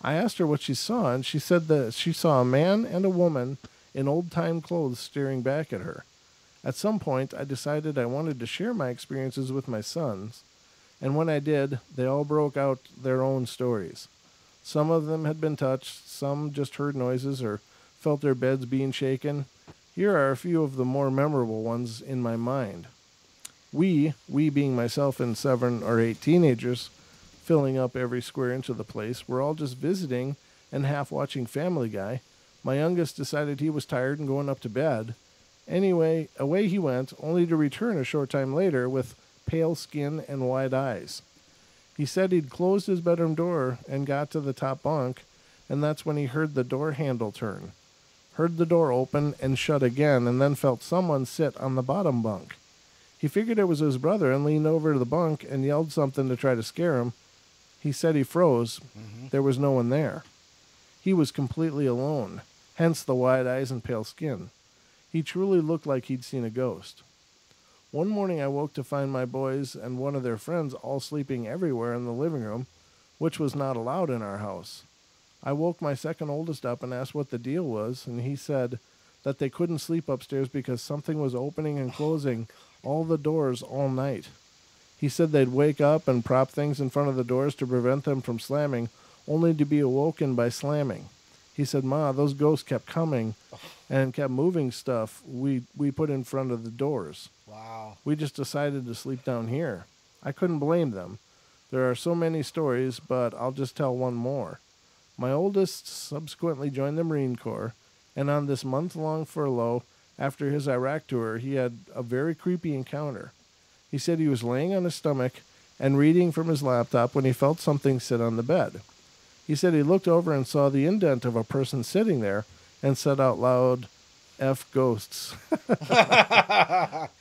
Speaker 1: I asked her what she saw, and she said that she saw a man and a woman in old-time clothes staring back at her. At some point, I decided I wanted to share my experiences with my sons, and when I did, they all broke out their own stories. Some of them had been touched, some just heard noises or felt their beds being shaken. Here are a few of the more memorable ones in my mind. We being myself and 7 or 8 teenagers, filling up every square inch of the place, were all just visiting and half watching Family Guy. My youngest decided he was tired and going up to bed. Anyway, away he went, only to return a short time later with pale skin and wide eyes. He said he'd closed his bedroom door and got to the top bunk, and that's when he heard the door handle turn. Heard the door open and shut again, and then felt someone sit on the bottom bunk. He figured it was his brother and leaned over to the bunk and yelled something to try to scare him. He said he froze. There was no one there. He was completely alone, hence the wide eyes and pale skin. He truly looked like he'd seen a ghost. One morning I woke to find my boys and one of their friends all sleeping everywhere in the living room, which was not allowed in our house. I woke my second oldest up and asked what the deal was, and he said that they couldn't sleep upstairs because something was opening and closing all the doors all night. He said they'd wake up and prop things in front of the doors to prevent them from slamming, only to be awoken by slamming. He said, Ma, those ghosts kept coming and kept moving stuff we put in front of the doors.
Speaker 2: Wow.
Speaker 1: We just decided to sleep down here. I couldn't blame them. There are so many stories, but I'll just tell one more. My oldest subsequently joined the Marine Corps, and on this month-long furlough, after his Iraq tour, he had a very creepy encounter. He said he was laying on his stomach and reading from his laptop when he felt something sit on the bed. He said he looked over and saw the indent of a person sitting there and said out loud, F ghosts.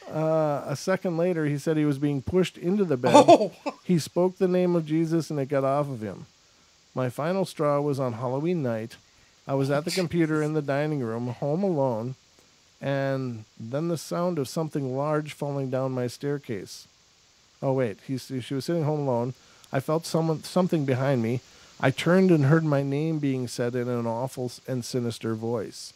Speaker 1: A second later, he said he was being pushed into the bed.
Speaker 2: Oh.
Speaker 1: He spoke the name of Jesus and it got off of him. My final straw was on Halloween night. I was at the computer in the dining room, home alone, and then the sound of something large falling down my staircase. Oh, wait, she was sitting home alone. I felt something behind me. I turned and heard my name being said in an awful and sinister voice.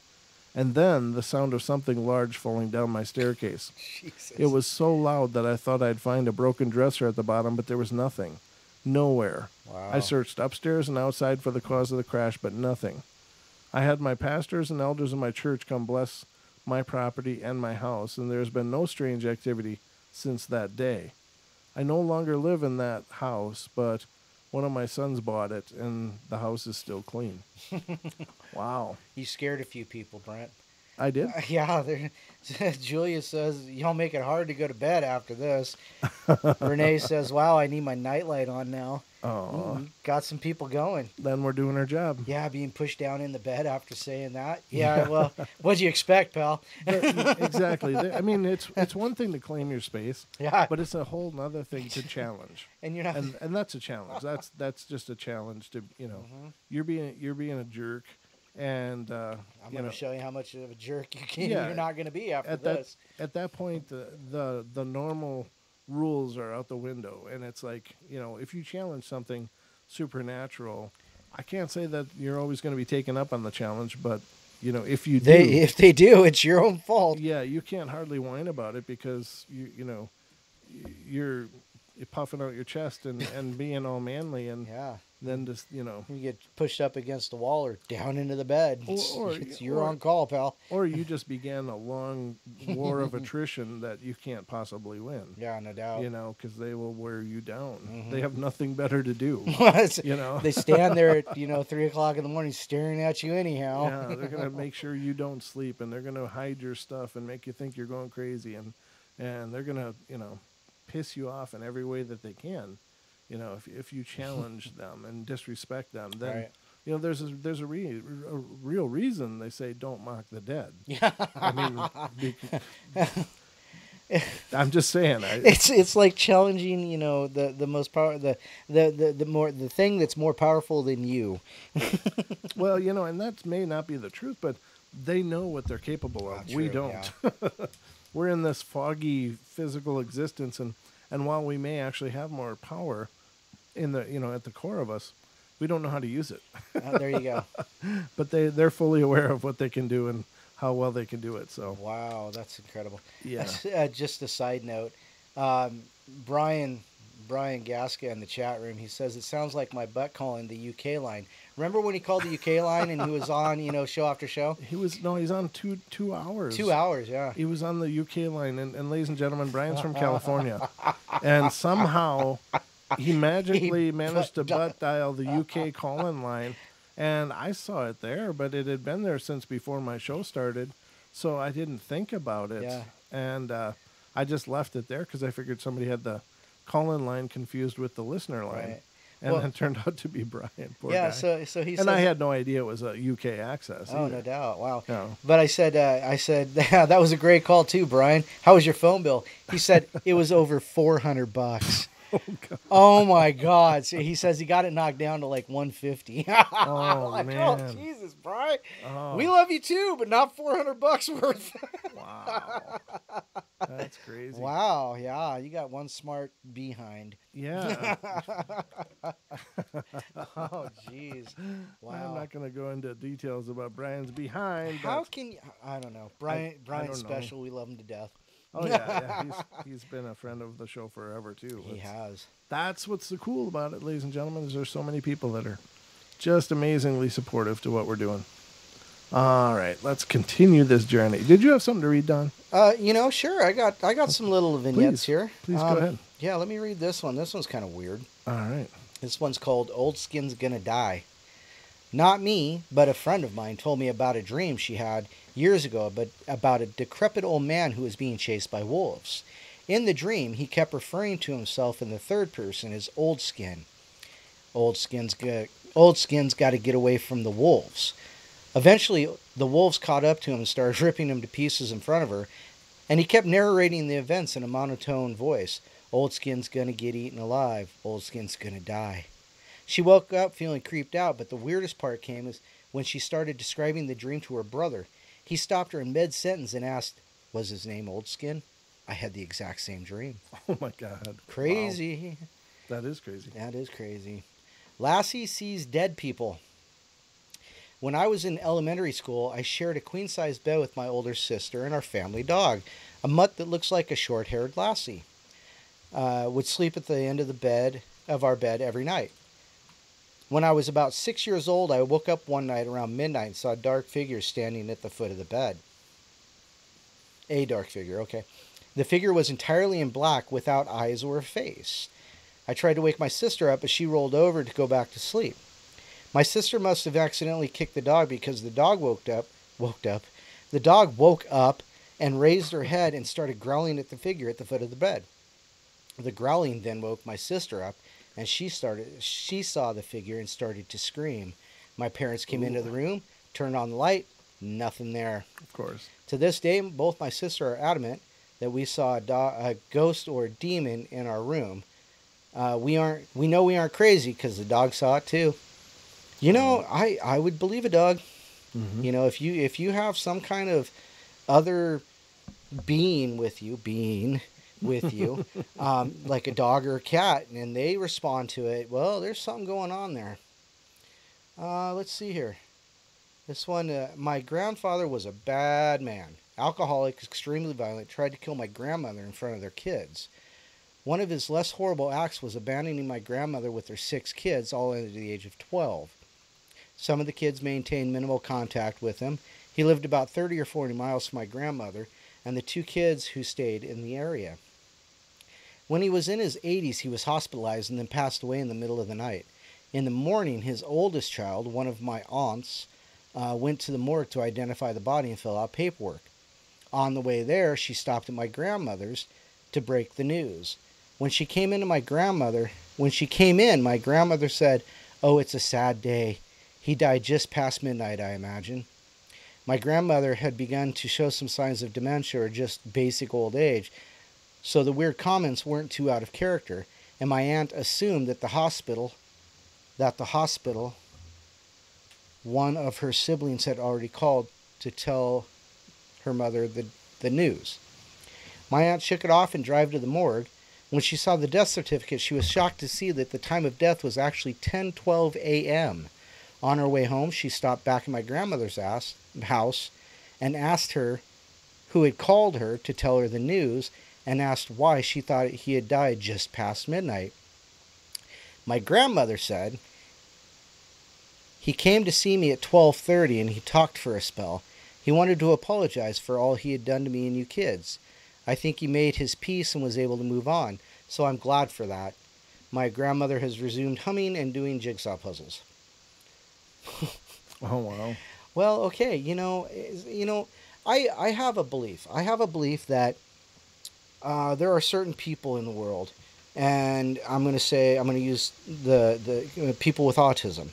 Speaker 1: And then the sound of something large falling down my staircase.
Speaker 2: Jesus.
Speaker 1: It was so loud that I thought I'd find a broken dresser at the bottom, but there was nothing. Nowhere.
Speaker 2: Wow.
Speaker 1: I searched upstairs and outside for the cause of the crash, but nothing. I had my pastors and elders in my church come bless my property and my house, and there's been no strange activity since that day. I no longer live in that house, but one of my sons bought it, and the house is still clean. Wow.
Speaker 2: You scared a few people, Brent.
Speaker 1: I did?
Speaker 2: Yeah. Julia says, y'all make it hard to go to bed after this. Renee says, wow, I need my nightlight on now.
Speaker 1: Oh.
Speaker 2: Got some people going.
Speaker 1: Then we're doing our job.
Speaker 2: Yeah, being pushed down in the bed after saying that. Yeah, well, what'd you expect, pal?
Speaker 1: Exactly. I mean, it's one thing to claim your space.
Speaker 2: Yeah.
Speaker 1: But it's a whole other thing to challenge.
Speaker 2: And you're not...
Speaker 1: and that's a challenge. That's just a challenge to, you're being a jerk. And
Speaker 2: I'm going to show you how much of a jerk you're not going to be after this.
Speaker 1: At that point, the normal rules are out the window, and it's like, if you challenge something supernatural, I can't say that you're always going to be taken up on the challenge, but if they do, it's your own fault. Yeah, you can't hardly whine about it because you're puffing out your chest and being all manly, and then just you
Speaker 2: get pushed up against the wall or down into the bed. You're on call, pal.
Speaker 1: Or you just began a long war of attrition that you can't possibly win.
Speaker 2: Yeah, no doubt.
Speaker 1: Because they will wear you down. Mm-hmm. They have nothing better to do.
Speaker 2: They stand there at 3:00 in the morning staring at you anyhow.
Speaker 1: Yeah, they're gonna make sure you don't sleep, and they're gonna hide your stuff and make you think you're going crazy, and they're gonna piss you off in every way that they can. If you challenge them and disrespect them, then there's a real reason they say don't mock the dead. Yeah, I mean, I'm just saying.
Speaker 2: It's like challenging, the most power, the thing that's more powerful than you.
Speaker 1: Well, and that may not be the truth, but they know what they're capable of. We don't. Yeah. We're in this foggy physical existence, and while we may actually have more power in the at the core of us, we don't know how to use it.
Speaker 2: There you go.
Speaker 1: But they're fully aware of what they can do and how well they can do it. So
Speaker 2: wow, that's incredible.
Speaker 1: Yeah.
Speaker 2: Just a side note, Brian Gasca in the chat room, he says it sounds like my butt calling the UK line. Remember when he called the UK line and he was on show after show?
Speaker 1: He's on 2 hours.
Speaker 2: 2 hours, yeah.
Speaker 1: He was on the UK line, and ladies and gentlemen, Brian's from California, and somehow he magically managed to butt dial the UK call-in line, and I saw it there, but it had been there since before my show started, so I didn't think about it, and I just left it there because I figured somebody had the call-in line confused with the listener line. Right. And it turned out to be Brian. Poor guy.
Speaker 2: So he says,
Speaker 1: I had no idea it was a UK access.
Speaker 2: Oh,
Speaker 1: either.
Speaker 2: No doubt. Wow.
Speaker 1: No.
Speaker 2: But I said, that was a great call too, Brian. How was your phone bill? He said it was over $400. Oh, God. Oh my God! So he says he got it knocked down to like $150.
Speaker 1: Oh man!
Speaker 2: Oh Jesus, Brian! Oh. We love you too, but not $400 worth.
Speaker 1: Wow, that's crazy.
Speaker 2: Wow, yeah, you got one smart behind.
Speaker 1: Yeah.
Speaker 2: Oh jeez! Wow.
Speaker 1: I'm not going to go into details about Brian's behind.
Speaker 2: How can you? I don't know. Brian's special. We love him to death.
Speaker 1: Oh yeah. He's been a friend of the show forever too.
Speaker 2: He has.
Speaker 1: That's what's so cool about it, ladies and gentlemen. Is there's so many people that are just amazingly supportive to what we're doing. All right, let's continue this journey. Did you have something to read, Don?
Speaker 2: Sure. I got some little vignettes here.
Speaker 1: Please go ahead.
Speaker 2: Yeah, let me read this one. This one's kind of weird.
Speaker 1: All right.
Speaker 2: This one's called "Old Skin's Gonna Die." Not me, but a friend of mine told me about a dream she had years ago, but about a decrepit old man who was being chased by wolves. In the dream, he kept referring to himself in the third person as Old Skin. Old Skin's got to get away from the wolves. Eventually, the wolves caught up to him and started ripping him to pieces in front of her, and he kept narrating the events in a monotone voice. Old Skin's gonna get eaten alive. Old Skin's gonna die. She woke up feeling creeped out, but the weirdest part came is when she started describing the dream to her brother. He stopped her in mid-sentence and asked, "Was his name Old Skin?" I had the exact same dream.
Speaker 1: Oh my God.
Speaker 2: Crazy.
Speaker 1: Wow. That is crazy.
Speaker 2: That is crazy. Lassie sees dead people. When I was in elementary school, I shared a queen-size bed with my older sister and our family dog, a mutt that looks like a short-haired lassie. Would sleep at the end of our bed every night. When I was about 6 years old, I woke up one night around midnight and saw a dark figure standing at the foot of the bed. A dark figure, okay. The figure was entirely in black without eyes or a face. I tried to wake my sister up, but she rolled over to go back to sleep. My sister must have accidentally kicked the dog because the dog woke up. The dog woke up and raised her head and started growling at the figure at the foot of the bed. The growling then woke my sister up, and she saw the figure and started to scream. My parents came into the room, turned on the light, nothing there.
Speaker 1: Of course.
Speaker 2: To this day, both my sister are adamant that we saw a ghost or a demon in our room. We know we aren't crazy because the dog saw it too. You know, I would believe a dog.
Speaker 1: Mm-hmm.
Speaker 2: You know, if you have some kind of other being with you, like a dog or a cat, and they respond to it, well, there's something going on there. Let's see here. This one, my grandfather was a bad man. Alcoholic, extremely violent, tried to kill my grandmother in front of their kids. One of his less horrible acts was abandoning my grandmother with her 6 kids, all under the age of 12. Some of the kids maintained minimal contact with him. He lived about 30 or 40 miles from my grandmother and the 2 kids who stayed in the area. When he was in his 80s, he was hospitalized and then passed away in the middle of the night. In the morning, his oldest child, one of my aunts, went to the morgue to identify the body and fill out paperwork. On the way there, she stopped at my grandmother's to break the news. When she came in, my grandmother said, "Oh, it's a sad day. He died just past midnight, I imagine." My grandmother had begun to show some signs of dementia or just basic old age, so the weird comments weren't too out of character, and my aunt assumed that the hospital, one of her siblings had already called to tell her mother the news. My aunt shook it off and drove to the morgue. When she saw the death certificate, she was shocked to see that the time of death was actually 10:12 a.m. On her way home, she stopped back at my grandmother's house and asked her who had called her to tell her the news and asked why she thought he had died just past midnight. My grandmother said, "He came to see me at 12:30 and he talked for a spell. He wanted to apologize for all he had done to me and you kids. I think he made his peace and was able to move on, so I'm glad for that. My grandmother has resumed humming and doing jigsaw puzzles."
Speaker 1: Oh, wow.
Speaker 2: Well, okay, I have a belief. I have a belief that there are certain people in the world, and I'm going to use the people with autism,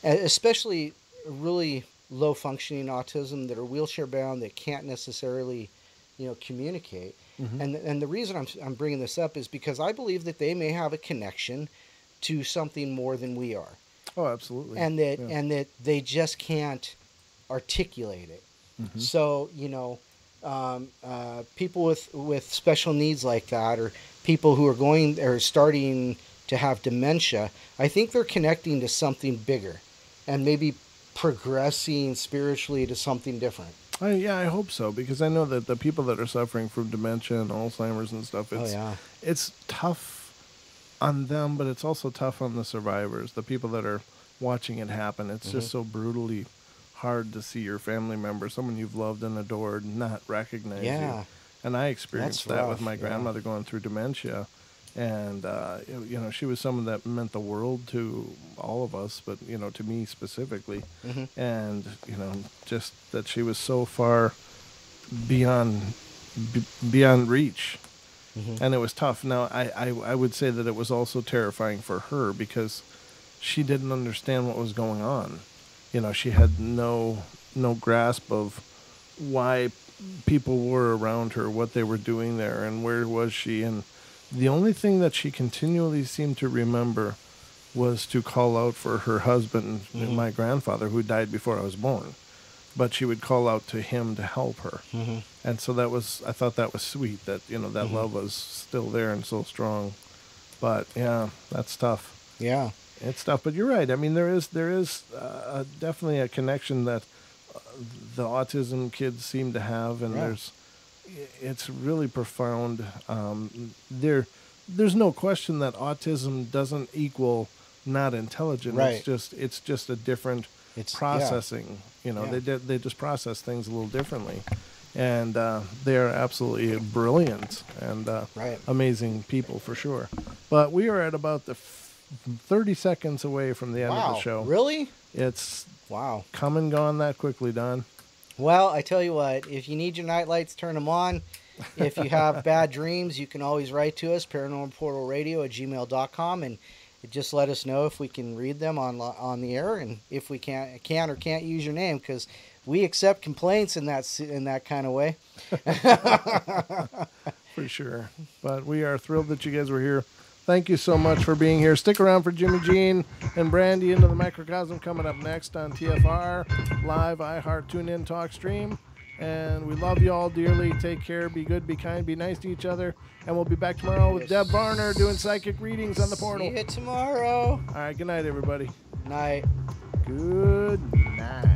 Speaker 2: especially really low functioning autism that are wheelchair bound, that can't necessarily, communicate. Mm-hmm. And the reason I'm bringing this up is because I believe that they may have a connection to something more than we are.
Speaker 1: Oh, absolutely.
Speaker 2: And that they just can't articulate it. Mm-hmm. So, people with special needs like that, or people who are starting to have dementia, I think they're connecting to something bigger and maybe progressing spiritually to something different.
Speaker 1: I hope so, because I know that the people that are suffering from dementia and Alzheimer's and stuff, it's tough on them, but it's also tough on the survivors, the people that are watching it happen. It's just so brutally hard to see your family member, someone you've loved and adored, not recognize you. And I experienced that with my grandmother going through dementia. And, she was someone that meant the world to all of us, but, to me specifically. Mm-hmm. And, just that she was so far beyond reach. Mm-hmm. And it was tough. Now, I would say that it was also terrifying for her because she didn't understand what was going on. She had no grasp of why people were around her, what they were doing there, and where was she. And the only thing that she continually seemed to remember was to call out for her husband, mm-hmm. my grandfather, who died before I was born. But she would call out to him to help her. Mm-hmm. And so I thought that was sweet, that, that mm-hmm. love was still there and so strong. But, yeah, that's tough.
Speaker 2: Yeah.
Speaker 1: It's tough. But you're right. I mean, there is definitely a connection that the autism kids seem to have, and it's really profound. There's no question that autism doesn't equal not intelligent.
Speaker 2: Right.
Speaker 1: It's just a different processing. They just process things a little differently, and they are absolutely brilliant and amazing people for sure. But we are at about the 30 seconds away from the end of the show.
Speaker 2: Really?
Speaker 1: It's
Speaker 2: wow.
Speaker 1: Come and gone that quickly, Don.
Speaker 2: Well, I tell you what, if you need your night lights, turn them on. If you have bad dreams, you can always write to us, paranormalportalradio@gmail.com, and just let us know if we can read them on the air, and if we can or can't use your name, because we accept complaints in that kind of way.
Speaker 1: For sure. But we are thrilled that you guys were here. Thank you so much for being here. Stick around for Jimmy Jean and Brandy into the Microcosm coming up next on TFR, live, iHeart, TuneIn, TalkStream. And we love you all dearly. Take care. Be good. Be kind. Be nice to each other. And we'll be back tomorrow with Deb Varner doing psychic readings on the portal.
Speaker 2: See you tomorrow.
Speaker 1: All right. Good night, everybody.
Speaker 2: Night.
Speaker 1: Good night.